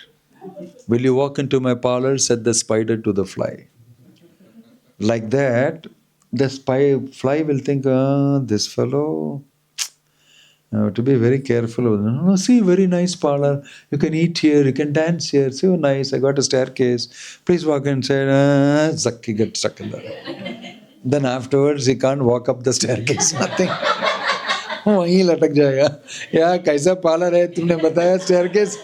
A: Will you walk into my parlor? Said the spider to the fly. Like that, the fly will think, this fellow. To be very careful. No, see, very nice parlor. You can eat here, you can dance here. So nice, I got a staircase. Please walk inside. He gets stuck in there. Then afterwards, he can't walk up the staircase. Nothing. वहीं लटक जाएगा. यार कैसा parlour है तुमने बताया staircase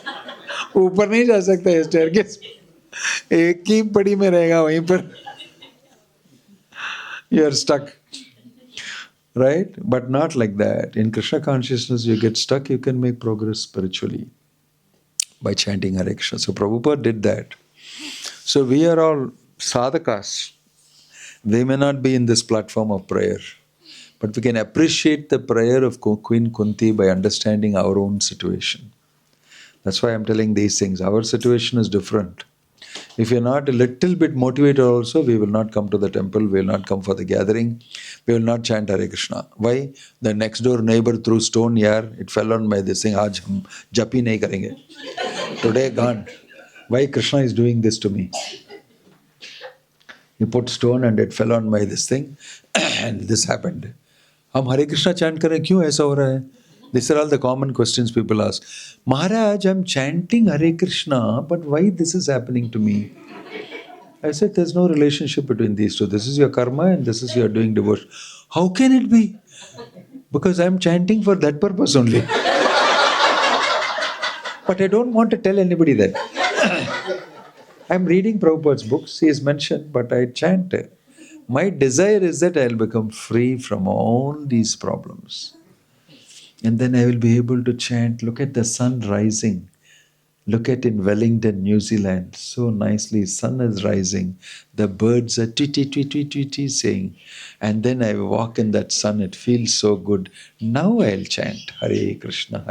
A: ऊपर नहीं जा सकता है staircase. एक ही पड़ी में रहेगा वहीं पर. You are stuck. Right? But not like that. In Krishna consciousness, you get stuck, you can make progress spiritually by chanting Hare Krishna. So Prabhupada did that. So we are all sadhakas. We may not be in this platform of prayer, but we can appreciate the prayer of Queen Kunti by understanding our own situation. That's why I'm telling these things. Our situation is different. If you're not a little bit motivated also, we will not come to the temple, we will not come for the gathering, we will not chant Hare Krishna. Why? The next door neighbor threw stone here, it fell on my this thing, aaj hum japi nahi karenge. Today gone. Why Krishna is doing this to me? He put stone and it fell on my this thing and this happened. हम Hare Krishna chant करें क्यों ऐसा हो रहा है? These are all the common questions people ask. Maharaj, I'm chanting Hare Krishna, but why this is happening to me? I said, there's no relationship between these two. This is your karma and this is your doing devotion. How can it be? Because I'm chanting for that purpose only. But I don't want to tell anybody that. I'm reading Prabhupada's books. He is mentioned, but I chant. My desire is that I'll become free from all these problems. And then I will be able to chant, look at the sun rising. Look at in Wellington, New Zealand, so nicely, sun is rising. The birds are tweet saying. And then I walk in that sun, it feels so good. Now I'll chant Hare Krishna,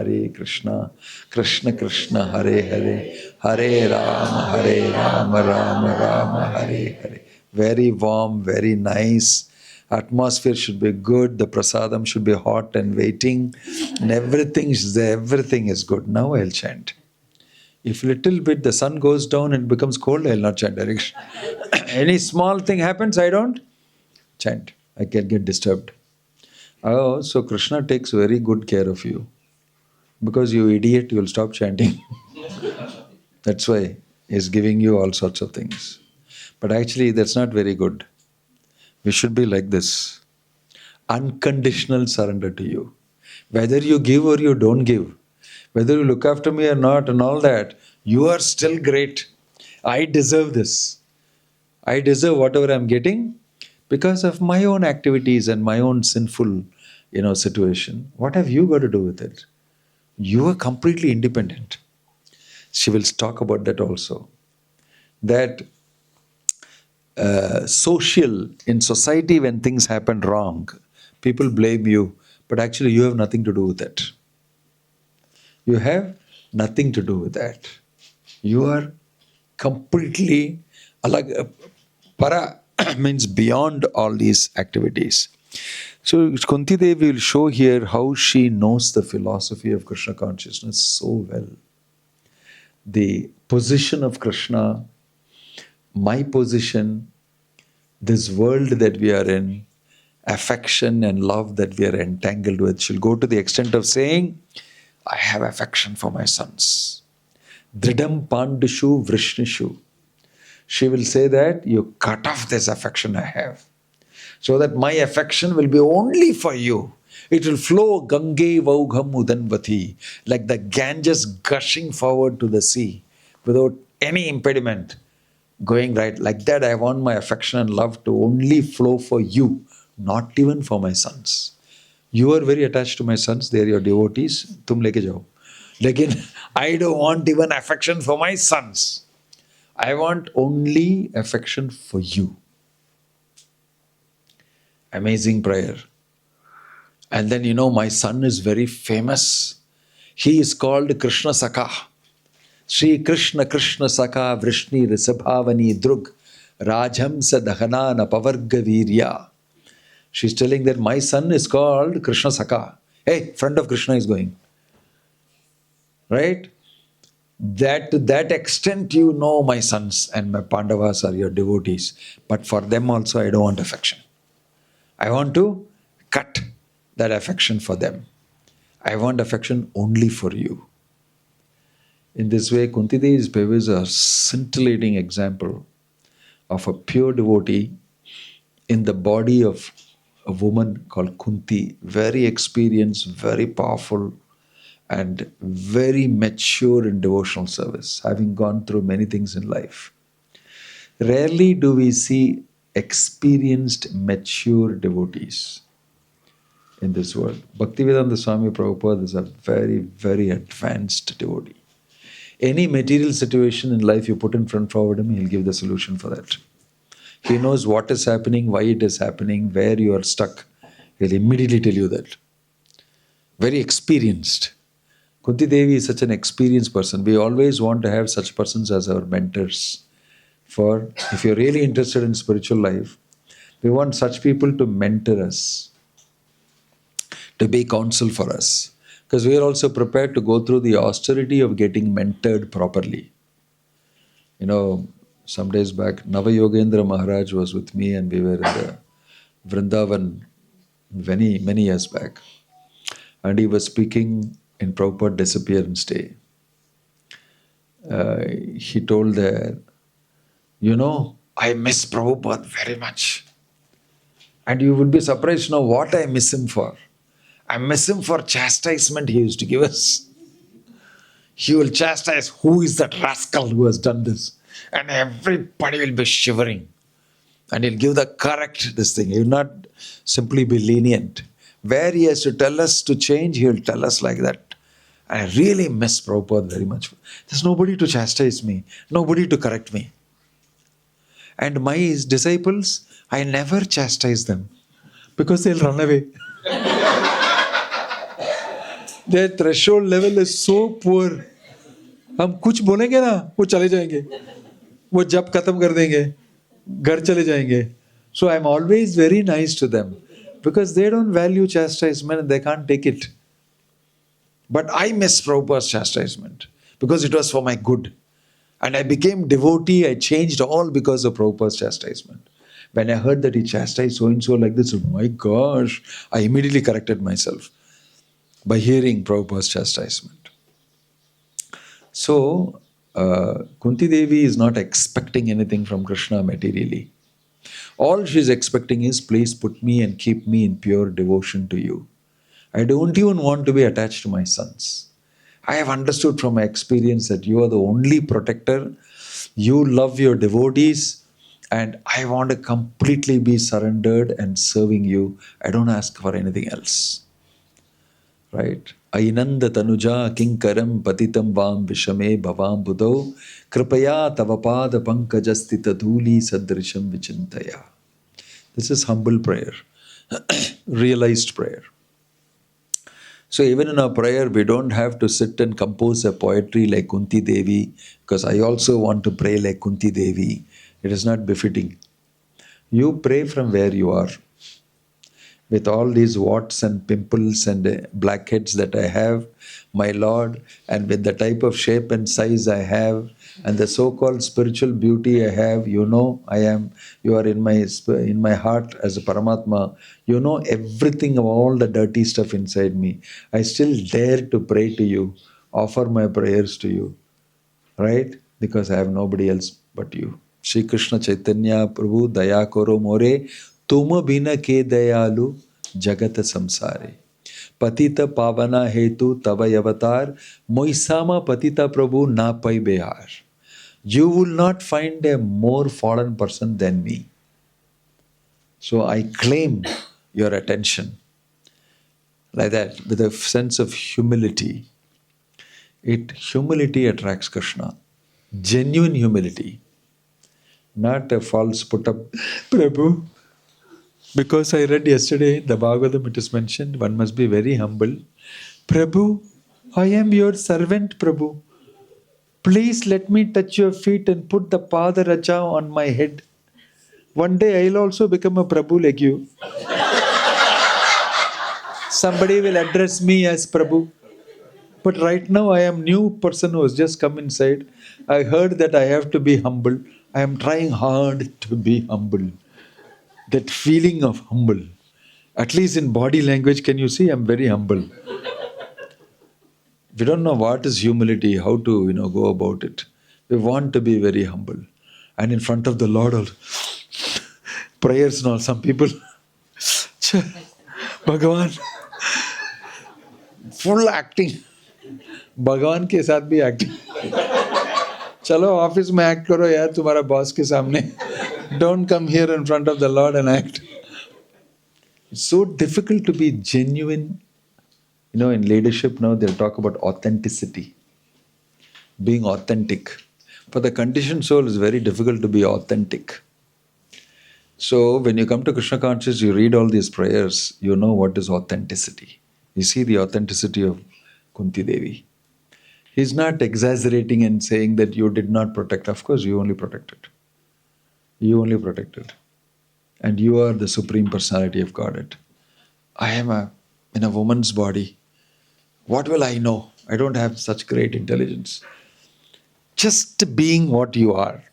A: Krishna Krishna, Hare Hare, Hare Rama, Rama, Hare Hare. Very warm, very nice. Atmosphere should be good, the prasadam should be hot and waiting, and everything is there, everything is good. Now I'll chant. If little bit the sun goes down and it becomes cold, I'll not chant direction. Any small thing happens, I don't chant. I can get disturbed. Oh, so Krishna takes very good care of you. Because you idiot, you'll stop chanting. That's why he's giving you all sorts of things. But actually, that's not very good. We should be like this. Unconditional surrender to you. Whether you give or you don't give, whether you look after me or not and all that, you are still great. I deserve this. I deserve whatever I'm getting because of my own activities and my own sinful, situation. What have you got to do with it? You are completely independent. She will talk about that also. That social, in society when things happen wrong, people blame you, but actually you have nothing to do with it. You have nothing to do with that. You are completely, para means beyond all these activities. So Kunti Devi will show here how she knows the philosophy of Krishna consciousness so well. the position of Krishna, my position, this world that we are in, affection and love that we are entangled with. She'll go to the extent of saying, I have affection for my sons. Dridam Pandushu Vrishnishu. She will say that you cut off this affection I have, so that my affection will be only for you. It will flow Gange Vaugham Udanvati, like the Ganges gushing forward to the sea without any impediment. Going right like that, I want my affection and love to only flow for you, not even for my sons. You are very attached to my sons, they are your devotees, tum leke jao. Lekin I don't want even affection for my sons. I want only affection for you. Amazing prayer. And then, my son is very famous. He is called Krishna Saka. Sri Krishna Krishna Saka Vrishni Risabhavani Drug Rajhamsa Dahanana Pavarga Virya. She's telling that my son is called Krishna Saka. Hey, friend of Krishna is going. Right? That to that extent my sons and my Pandavas are your devotees. But for them also I don't want affection. I want to cut that affection for them. I want affection only for you. In this way, Kunti Devi's baby is a scintillating example of a pure devotee in the body of a woman called Kunti, very experienced, very powerful, and very mature in devotional service, having gone through many things in life. Rarely do we see experienced, mature devotees in this world. Bhaktivedanta Swami Prabhupada is a very, very advanced devotee. Any material situation in life you put in front of him, he'll give the solution for that. He knows what is happening, why it is happening, where you are stuck. He'll immediately tell you that. Very experienced. Kunti Devi is such an experienced person. We always want to have such persons as our mentors. For if you're really interested in spiritual life, we want such people to mentor us, to be counsel for us. Because we are also prepared to go through the austerity of getting mentored properly. Some days back, Navayogendra Maharaj was with me and we were in the Vrindavan many, many years back. And he was speaking in Prabhupada Disappearance Day. He told there, I miss Prabhupada very much. And you would be surprised to know what I miss him for. I miss him for chastisement he used to give us. He will chastise, who is that rascal who has done this? And everybody will be shivering. And he'll give the correct this thing. He will not simply be lenient. Where he has to tell us to change, he will tell us like that. I really miss Prabhupada very much. There's nobody to chastise me, nobody to correct me. And my disciples, I never chastise them because they'll run away. Their threshold level is so poor. हम कुछ बोलेंगे ना, वो चले जाएंगे, वो जब खत्म कर देंगे, घर चले जाएंगे. So I'm always very nice to them because they don't value chastisement and they can't take it. But I miss Prabhupada's chastisement because it was for my good. And I became devotee, I changed all because of Prabhupada's chastisement. When I heard that he chastised so-and-so like this, oh my gosh, I immediately corrected myself by hearing Prabhupada's chastisement. So, Kunti Devi is not expecting anything from Krishna materially. All she is expecting is, please put me and keep me in pure devotion to you. I don't even want to be attached to my sons. I have understood from my experience that you are the only protector. You love your devotees and I want to completely be surrendered and serving you. I don't ask for anything else. Right? Ainanda tanuja kinkaram patitam vam vishame bhavam buddho kripaya tavapada pankajastita dhuli sadrisham vichintaya. This is humble prayer, realized prayer. So even in our prayer, we don't have to sit and compose a poetry like Kunti Devi, because I also want to pray like Kunti Devi. It is not befitting. You pray from where you are. with all these warts and pimples and blackheads that I have, my Lord, and with the type of shape and size I have, and the so-called spiritual beauty I have, you know, you are in my heart as a Paramatma. You know everything of all the dirty stuff inside me. I still dare to pray to you, offer my prayers to you, right? Because I have nobody else but you. Shri Krishna Chaitanya Prabhu Daya Koro More Tuma Bina Ke Dayalu Jagata Samsare Patita Pavana Hetu Tava Avatar Moisama Patita Prabhu Na Pai Behar. You will not find a more fallen person than me. So I claim your attention like that with a sense of humility. Humility attracts Krishna. Genuine humility. Not a false put up. Prabhu, because I read yesterday the Bhagavatam, it is mentioned, one must be very humble. Prabhu, I am your servant, Prabhu. Please let me touch your feet and put the Padaraja on my head. One day I'll also become a Prabhu like you. Somebody will address me as Prabhu. But right now I am new person who has just come inside. I heard that I have to be humble. I am trying hard to be humble. That feeling of humble. At least in body language, can you see I'm very humble. We don't know what is humility, how to go about it. We want to be very humble. And in front of the Lord, prayers and all, some people, Bhagavan, full acting. भगवान के साथ भी acting चलो office में act करो यार तुम्हारा boss के सामने don't come here in front of the Lord and act. It's so difficult to be genuine. In leadership now they'll talk about authenticity, being authentic. For the conditioned soul it's very difficult to be authentic. So when you come to Krishna consciousness, you read all these prayers, you know what is authenticity. You see the authenticity of Kunti Devi. He's not exaggerating and saying that you did not protect. Of course, you only protected. You only protected. And you are the Supreme Personality of Godhead. I am in a woman's body. What will I know? I don't have such great intelligence. Just being what you are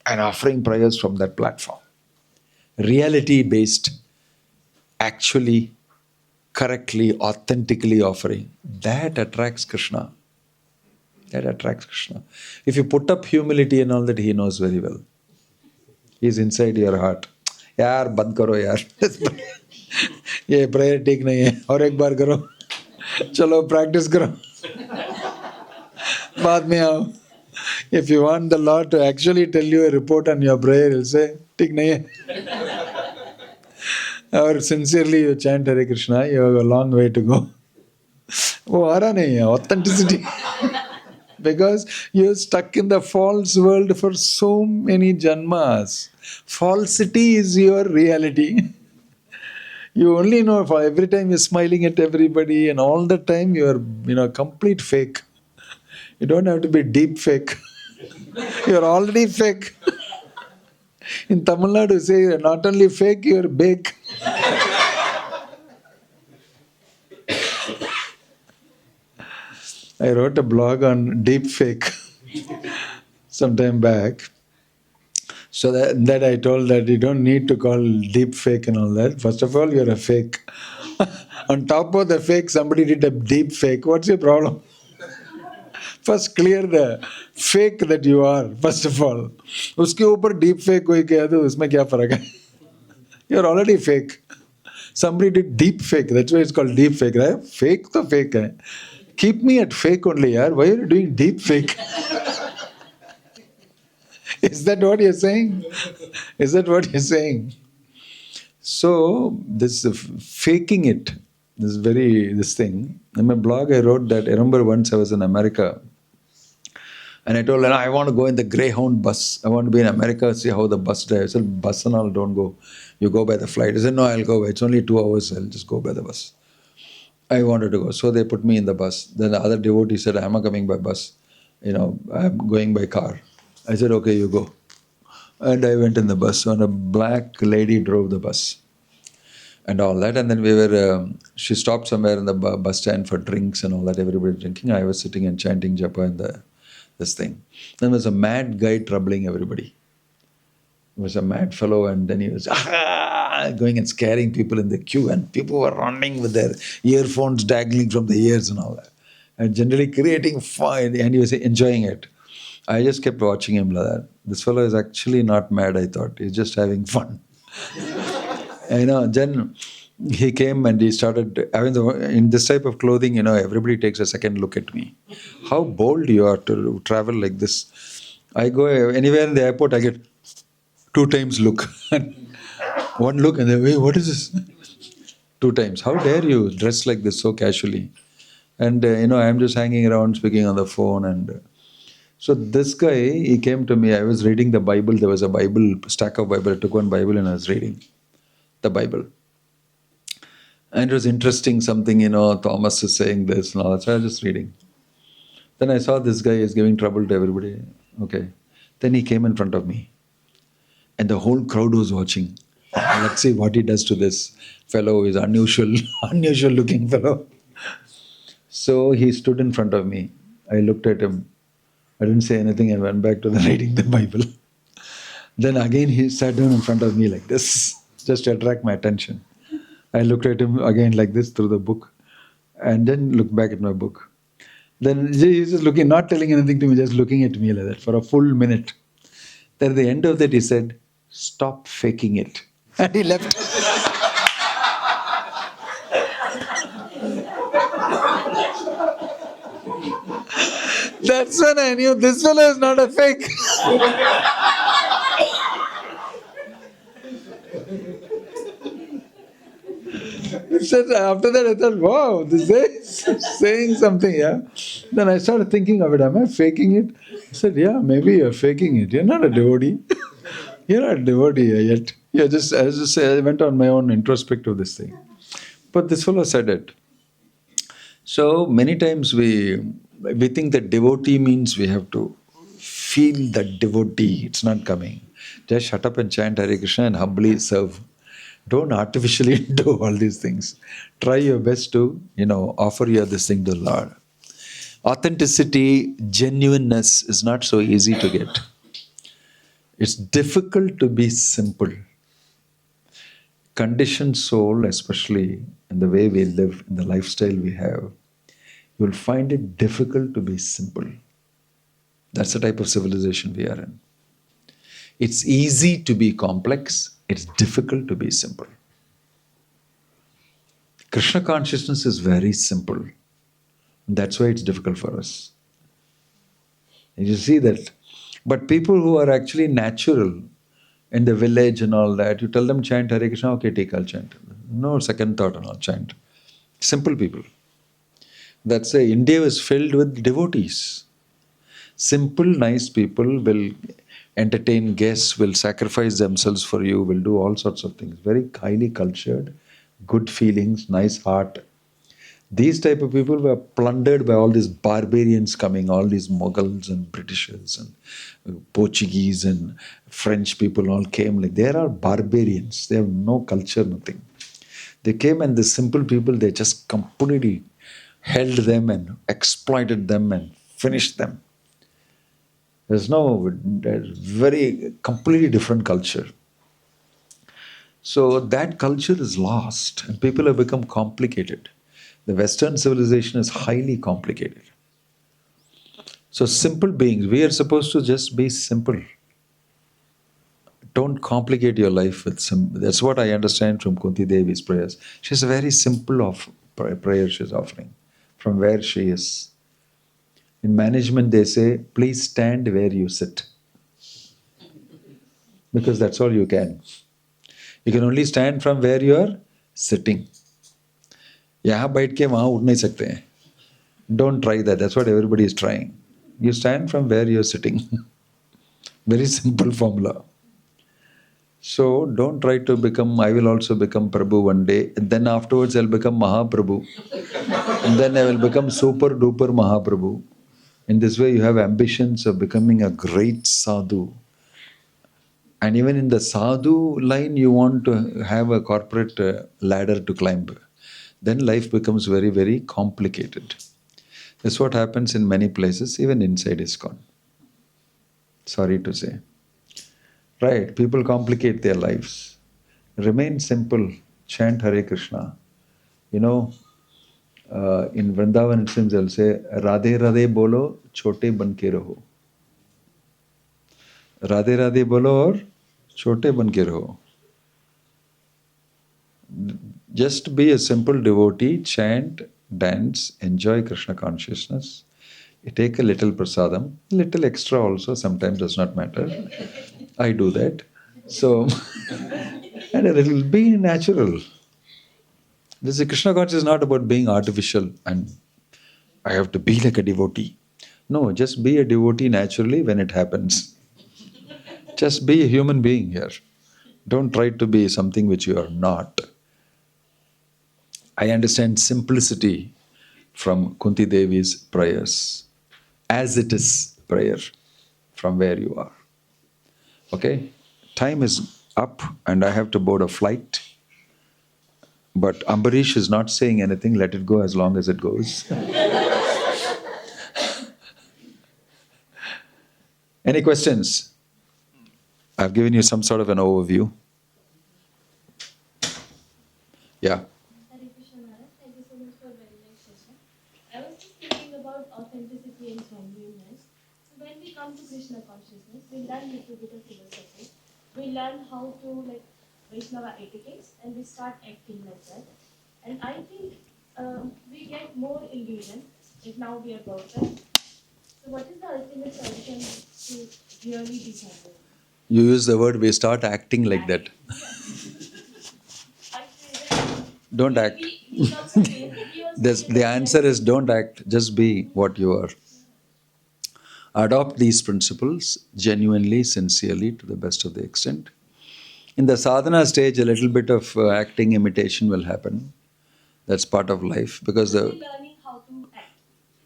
A: and offering prayers from that platform. Reality-based, actually, correctly, authentically offering. That attracts Krishna. That attracts Krishna. If you put up humility and all that, he knows very well. He's inside your heart. यार बंद करो यार ये prayer ठीक नहीं है और एक बार करो चलो practice करो बाद में आओ. If you want the Lord to actually tell you a report on your prayer, he'll say ठीक नहीं है और sincerely you chant Hare Krishna, you have a long way to go. वो आ रहा नहीं है authenticity. Because you're stuck in the false world for so many janmas. Falsity is your reality. You only know for every time you're smiling at everybody and all the time you're complete fake. You don't have to be deep fake. You're already fake. In Tamil Nadu, say you're not only fake, you're bake. I wrote a blog on deep fake some time back. So that I told that you don't need to call deep fake and all that. First of all, you're a fake. On top of the fake, somebody did a deep fake. What's your problem? First clear the fake that you are, first of all. उसके ऊपर deep fake कोई कहे तो उसमें क्या फर्क है? You're already fake. Somebody did deep fake. That's why it's called deep fake, right? Fake तो fake है. Keep me at fake only, yaar. Why are you doing deep fake? Is that what you're saying? Is that what you're saying? So, this faking it, this thing. In my blog, I wrote that I remember once I was in America and I told her, I want to go in the Greyhound bus. I want to be in America, see how the bus drives. I said, bus and all, don't go. You go by the flight. I said, no, I'll go. It's only 2 hours. I'll just go by the bus. I wanted to go. So they put me in the bus. Then the other devotee said, I'm not coming by bus. I'm going by car. I said, okay, you go. And I went in the bus. And a black lady drove the bus. and all that. And then she stopped somewhere in the bus stand for drinks and all that. Everybody drinking. I was sitting and chanting japa in this thing. Then there was a mad guy troubling everybody. He was a mad fellow, and then he was going and scaring people in the queue, and people were running with their earphones dangling from the ears and all that, and generally creating fun, and he was enjoying it. I just kept watching him like that. This fellow is actually not mad, I thought. He's just having fun. Then he came and he started, in this type of clothing, everybody takes a second look at me. How bold you are to travel like this. I go anywhere in the airport, I get 2 times look. One look and then, wait, what is this? 2 times. How dare you dress like this so casually? And, I'm just hanging around speaking on the phone. And so this guy, he came to me. I was reading the Bible. There was a Bible, stack of Bible. I took one Bible and I was reading the Bible. And it was interesting, something, Thomas is saying this and all that. So I was just reading. Then I saw this guy is giving trouble to everybody. Okay. Then he came in front of me. And the whole crowd was watching. Let's see what he does to this fellow. He's unusual looking fellow. So he stood in front of me. I looked at him. I didn't say anything. I went back to reading the Bible. Then again he sat down in front of me like this, just to attract my attention. I looked at him again like this through the book, and then looked back at my book. Then he's just looking, not telling anything to me, just looking at me like that for a full minute. Then at the end of that he said, "Stop faking it." And he left. That's when I knew this fellow is not a fake. After that I thought, wow, this is saying something, yeah. Then I started thinking of it. Am I faking it? I said, yeah, maybe you're faking it. You're not a devotee. You're not a devotee yet. I went on my own introspective this thing. But this fellow said it. So many times we think that devotee means we have to feel that devotee. It's not coming. Just shut up and chant Hare Krishna and humbly serve. Don't artificially do all these things. Try your best to, offer your this thing to the Lord. Authenticity, genuineness is not so easy to get. It's difficult to be simple. Conditioned soul, especially in the way we live, in the lifestyle we have, you'll find it difficult to be simple. That's the type of civilization we are in. It's easy to be complex. It's difficult to be simple. Krishna consciousness is very simple. That's why it's difficult for us. You see that. But people who are actually natural in the village and all that, you tell them chant Hare Krishna, okay, take, I'll chant. No second thought and all, chant. Simple people. That's why India is filled with devotees. Simple, nice people will entertain guests, will sacrifice themselves for you, will do all sorts of things. Very highly cultured, good feelings, nice heart. These type of people were plundered by all these barbarians coming, all these Mughals and Britishers and Portuguese and French people all came. Like they are barbarians. They have no culture, nothing. They came and the simple people, they just completely held them and exploited them and finished them. There's very completely different culture. So that culture is lost and people have become complicated. The Western civilization is highly complicated. So simple beings, we are supposed to just be simple. Don't complicate your life with simple. That's what I understand from Kunti Devi's prayers. She's a very simple prayer she's offering from where she is. In management, they say, please stand where you sit. Because that's all you can. You can only stand from where you are sitting. यहाँ बैठ के वहाँ उठ नहीं सकते हैं. Don't try that. That's what everybody is trying. You stand from where you are sitting. Very simple formula. So don't try to become, I will also become Prabhu one day. And then afterwards I'll become Mahaprabhu. And then I will become super duper Mahaprabhu. In this way you have ambitions of becoming a great sadhu. And even in the sadhu line, you want to have a corporate ladder to climb. Then life becomes very, very complicated. That's what happens in many places, even inside ISKCON. Sorry to say. Right, people complicate their lives. Remain simple, chant Hare Krishna. You know, in Vrindavan it seems they'll say, Radhe Radhe bolo, chote banke raho. Radhe Radhe bolo or chote banke raho. Just be a simple devotee, chant, dance, enjoy Krishna consciousness. You take a little prasadam, little extra also, sometimes does not matter. I do that. So, and a little, be natural. This is Krishna consciousness is not about being artificial and I have to be like a devotee. No, just be a devotee naturally when it happens. Just be a human being here. Don't try to be something which you are not. I understand simplicity from Kunti Devi's prayers. As it is prayer from where you are. Okay? Time is up and I have to board a flight. But Ambarish is not saying anything. Let it go as long as it goes. Any questions? I've given you some sort of an overview. Yeah.
C: Hare Krishna Maharaj, thank you so much for a very nice session. I was just thinking about authenticity and genuineness. So when we come to Krishna consciousness, we learn a little bit of philosophy. We learn how to like Vaishnava etiquettes and we start acting like that. And I think we get more illusion if now we are perfect. So what is the ultimate solution to really be happy?
A: You use the word, we start acting like that. Don't act. The answer is don't act, just be what you are. Adopt these principles genuinely, sincerely, to the best of the extent. In the sadhana stage, a little bit of acting, imitation will happen. That's part of life because the...
C: learning how to act,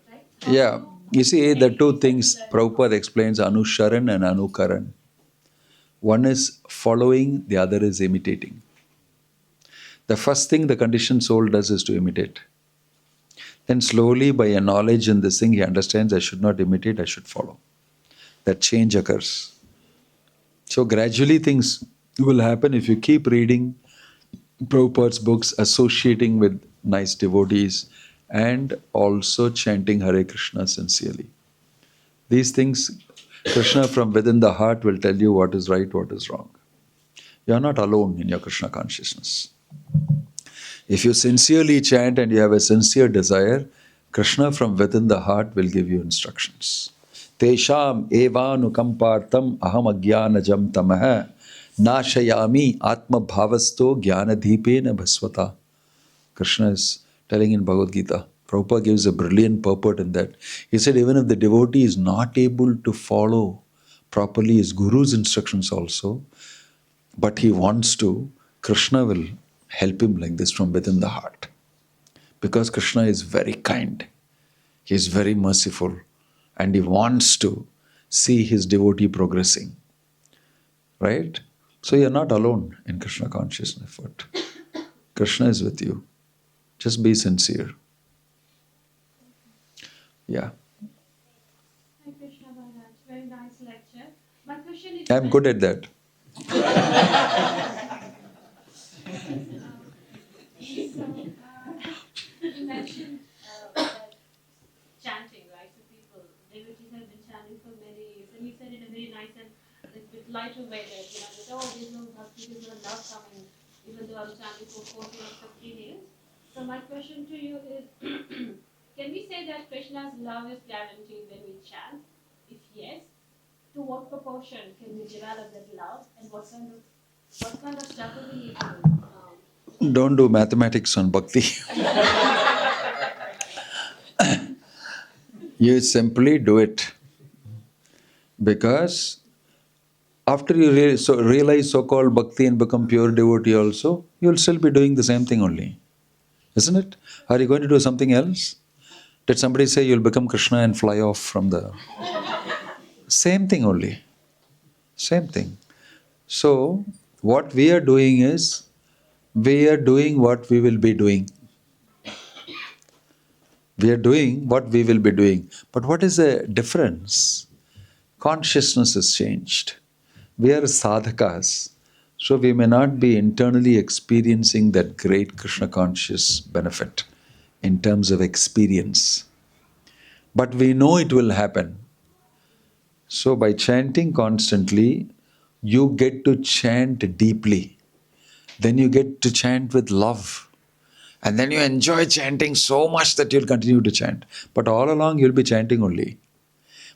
C: right?
A: Yeah. You see, the two things Prabhupada explains, Anusharan and Anukaran. One is following, the other is imitating. The first thing the conditioned soul does is to imitate. Then slowly, by a knowledge in this thing, he understands I should not imitate, I should follow. That change occurs. So gradually things will happen if you keep reading Prabhupada's books, associating with nice devotees, and also chanting Hare Krishna sincerely. These things, Krishna from within the heart will tell you what is right, what is wrong. You are not alone in your Krishna consciousness. If you sincerely chant and you have a sincere desire, Krishna from within the heart will give you instructions. Tesham evanukampartam aham agyanajam tamaha nashayami atma bhavasto jnanadhipena bhasvata. Krishna is telling in Bhagavad Gita. Prabhupada gives a brilliant purport in that. He said even if the devotee is not able to follow properly his guru's instructions also, but he wants to, Krishna will help him like this from within the heart. Because Krishna is very kind. He is very merciful. And he wants to see his devotee progressing. Right? So you're not alone in Krishna consciousness effort. Krishna is with you. Just be sincere. Yeah.
C: Hi Krishna Maharaj, very nice lecture. My question is...
A: I'm good at that.
C: You mentioned that chanting, right? So people, devotees have been chanting for many years, and you said in a very nice and like, with lighter way that, that, oh, there's no bhakti, there's no love coming, even though I'm chanting for 14 or 15 years. So my question to you is, can we say that Krishna's love is guaranteed when we chant? If yes, to what proportion can we develop that love, and what kind of stuff do we need to do?
A: Don't do mathematics on bhakti. You simply do it. Because after you realize so-called bhakti and become pure devotee also, you'll still be doing the same thing only. Isn't it? Are you going to do something else? Did somebody say you'll become Krishna and fly off from the... Same thing only. Same thing. So, what we are doing is, we are doing what we will be doing. We are doing what we will be doing. But what is the difference? Consciousness is changed. We are sadhakas. So we may not be internally experiencing that great Krishna conscious benefit in terms of experience. But we know it will happen. So by chanting constantly, you get to chant deeply. Then you get to chant with love. And then you enjoy chanting so much that you'll continue to chant. But all along you'll be chanting only.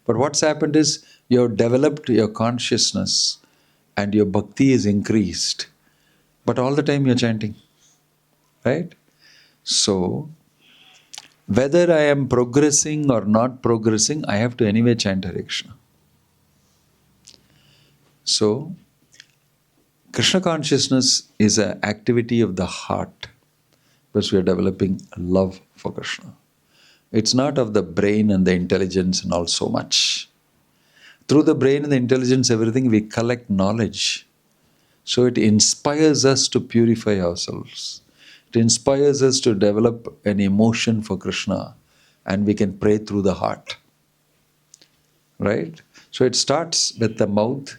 A: But what's happened is you have developed your consciousness and your bhakti is increased. But all the time you're chanting. Right? So, whether I am progressing or not progressing, I have to anyway chant Hare Krishna. So, Krishna consciousness is an activity of the heart because we are developing love for Krishna. It's not of the brain and the intelligence and all so much. Through the brain and the intelligence, everything, we collect knowledge. So it inspires us to purify ourselves. It inspires us to develop an emotion for Krishna, and we can pray through the heart. Right? So it starts with the mouth,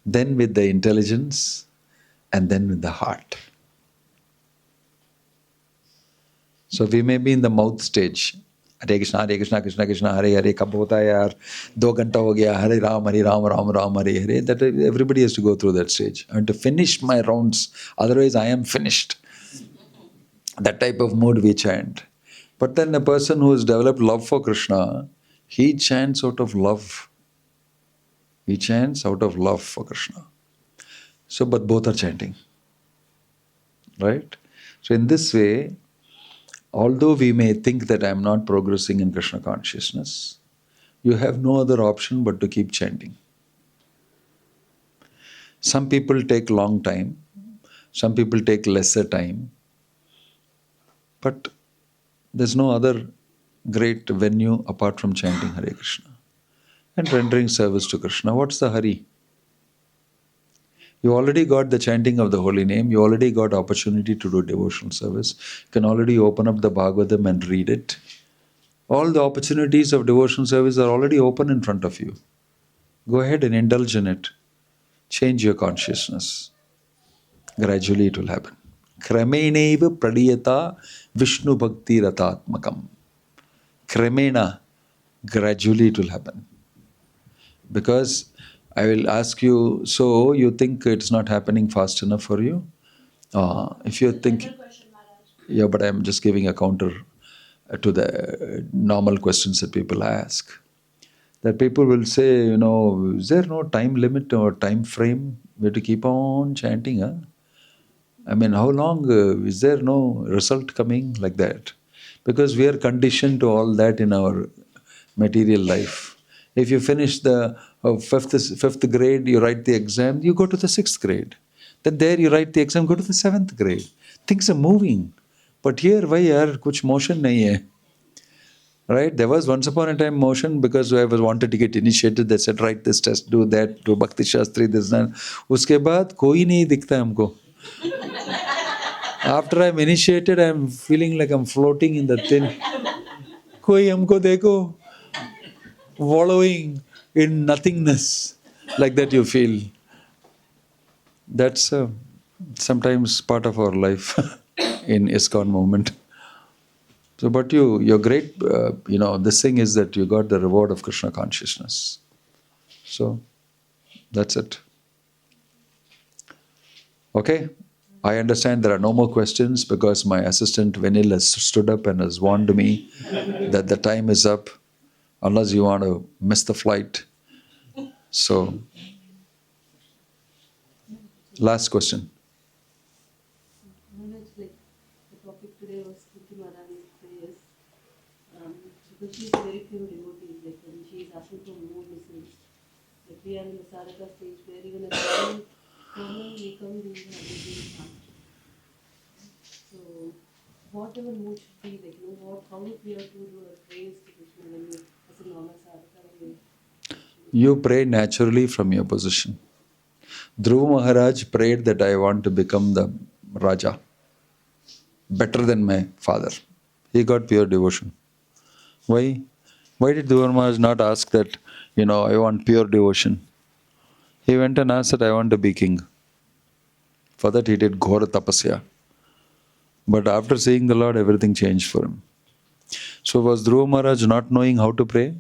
A: then with the intelligence, and then with the heart. So we may be in the mouth stage. Hare Krishna, Krishna Krishna, Hare Hare, kab hota hai yaar, 2 ghanta ho gaya, Hare Ram, Ram Ram, Hare Hare. That everybody has to go through that stage. And to finish my rounds, otherwise I am finished. That type of mood we chant. But then a person who has developed love for Krishna, he chants out of love. He chants out of love for Krishna. So, but both are chanting. Right? So in this way, although we may think that I am not progressing in Krishna consciousness, you have no other option but to keep chanting. Some people take long time, some people take lesser time, but there's no other great venue apart from chanting Hare Krishna and rendering service to Krishna. What's the hurry? You already got the chanting of the holy name, you already got opportunity to do devotional service, you can already open up the Bhagavatam and read it. All the opportunities of devotional service are already open in front of you. Go ahead and indulge in it. Change your consciousness. Gradually it will happen. Krameneva pradiyata Vishnu bhakti ratatmakam. Kremena, gradually it will happen. Because I will ask you, so you think it's not happening fast enough for you? If you think, yeah, but I'm just giving a counter to the normal questions that people ask. That people will say, is there no time limit or time frame? We have to keep on chanting, huh? I mean, how long? Is there no result coming like that? Because we are conditioned to all that in our material life. If you finish the fifth grade, you write the exam, you go to the 6th grade. Then there you write the exam, go to the 7th grade. Things are moving. But here, why yaar, kuch motion nahi hai. Right? There was once upon a time motion because I was wanted to get initiated. They said, write this test, do that, do Bhakti Shastri, this, that. Uske baad koi nahi dikhta humko. After I'm initiated, I'm feeling like I'm floating in the thin. Koi humko dekho. Wallowing in nothingness. Like that you feel. That's sometimes part of our life in ISKCON movement. So, but your great, this thing is that you got the reward of Krishna consciousness. So, that's it. Okay? I understand there are no more questions because my assistant Venil has stood up and has warned me that the time is up unless you want to miss the flight. So, last question.
C: Maharaj, like the topic today was Kutti Maharani's prayers. Because she's a very pure devotee, like when she's asking for more listeners. Like we are in the Saraka stage where even a common may come in the heart. So whatever mood should be, like how we have to do our prayers to Krishna when we as a normal Saraka.
A: You pray naturally from your position. Dhruva Maharaj prayed that I want to become the Raja, better than my father. He got pure devotion. Why? Why did Dhruva Maharaj not ask that, I want pure devotion? He went and asked that I want to be king. For that he did Ghora Tapasya. But after seeing the Lord, everything changed for him. So was Dhruva Maharaj not knowing how to pray?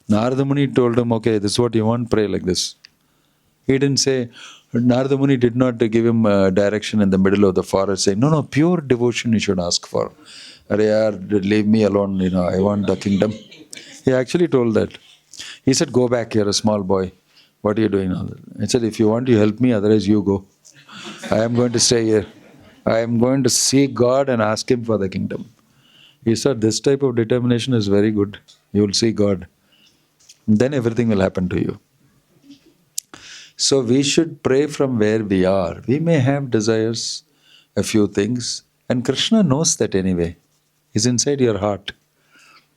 A: Narada Muni told him, okay, this is what you want, pray like this. He didn't say, Narada Muni did not give him direction in the middle of the forest saying, no, pure devotion you should ask for. Arey yaar, leave me alone, I want the kingdom. He actually told that. He said, go back, you're a small boy. What are you doing now? He said, if you want, you help me, otherwise you go. I am going to stay here. I am going to seek God and ask Him for the kingdom. He said, this type of determination is very good. You will see God. Then everything will happen to you. So we should pray from where we are. We may have desires, a few things, and Krishna knows that anyway. He's inside your heart.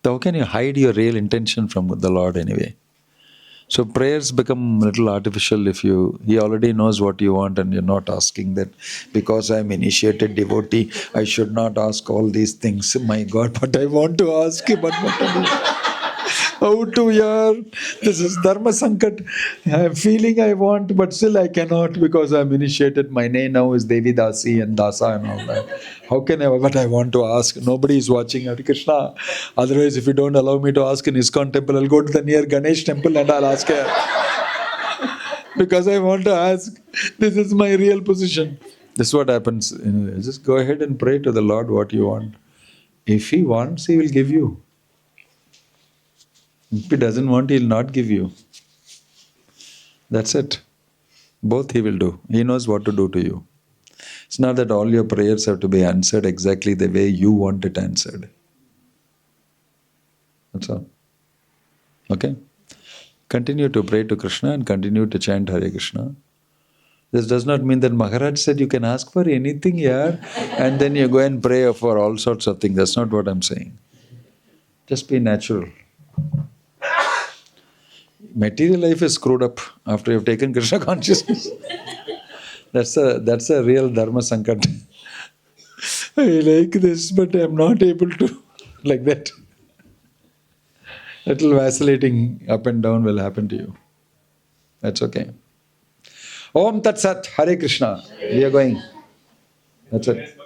A: So how can you hide your real intention from the Lord anyway? So prayers become a little artificial if He already knows what you want and you're not asking that. Because I'm initiated devotee, I should not ask all these things. My God, but I want to ask Him. But what to do? How to, yaar? This is Dharma Sankat. I'm feeling I want, but still I cannot because I'm initiated. My name now is Devi Dasi and Dasa and all that. How can I? But I want to ask. Nobody is watching. Hare Krishna. Otherwise, if you don't allow me to ask in ISKCON temple, I'll go to the near Ganesh temple and I'll ask her. Because I want to ask. This is my real position. This is what happens. Just go ahead and pray to the Lord what you want. If He wants, He will give you. If He doesn't want, He'll not give you. That's it. Both He will do. He knows what to do to you. It's not that all your prayers have to be answered exactly the way you want it answered. That's all. Okay? Continue to pray to Krishna and continue to chant Hare Krishna. This does not mean that Maharaj said you can ask for anything here and then you go and pray for all sorts of things. That's not what I'm saying. Just be natural. Material life is screwed up after you've taken Krishna consciousness. That's a real Dharma Sankat. I like this, but I'm not able to. Like that. Little vacillating up and down will happen to you. That's okay. Om Tat Sat, Hare Krishna. We are going. That's it.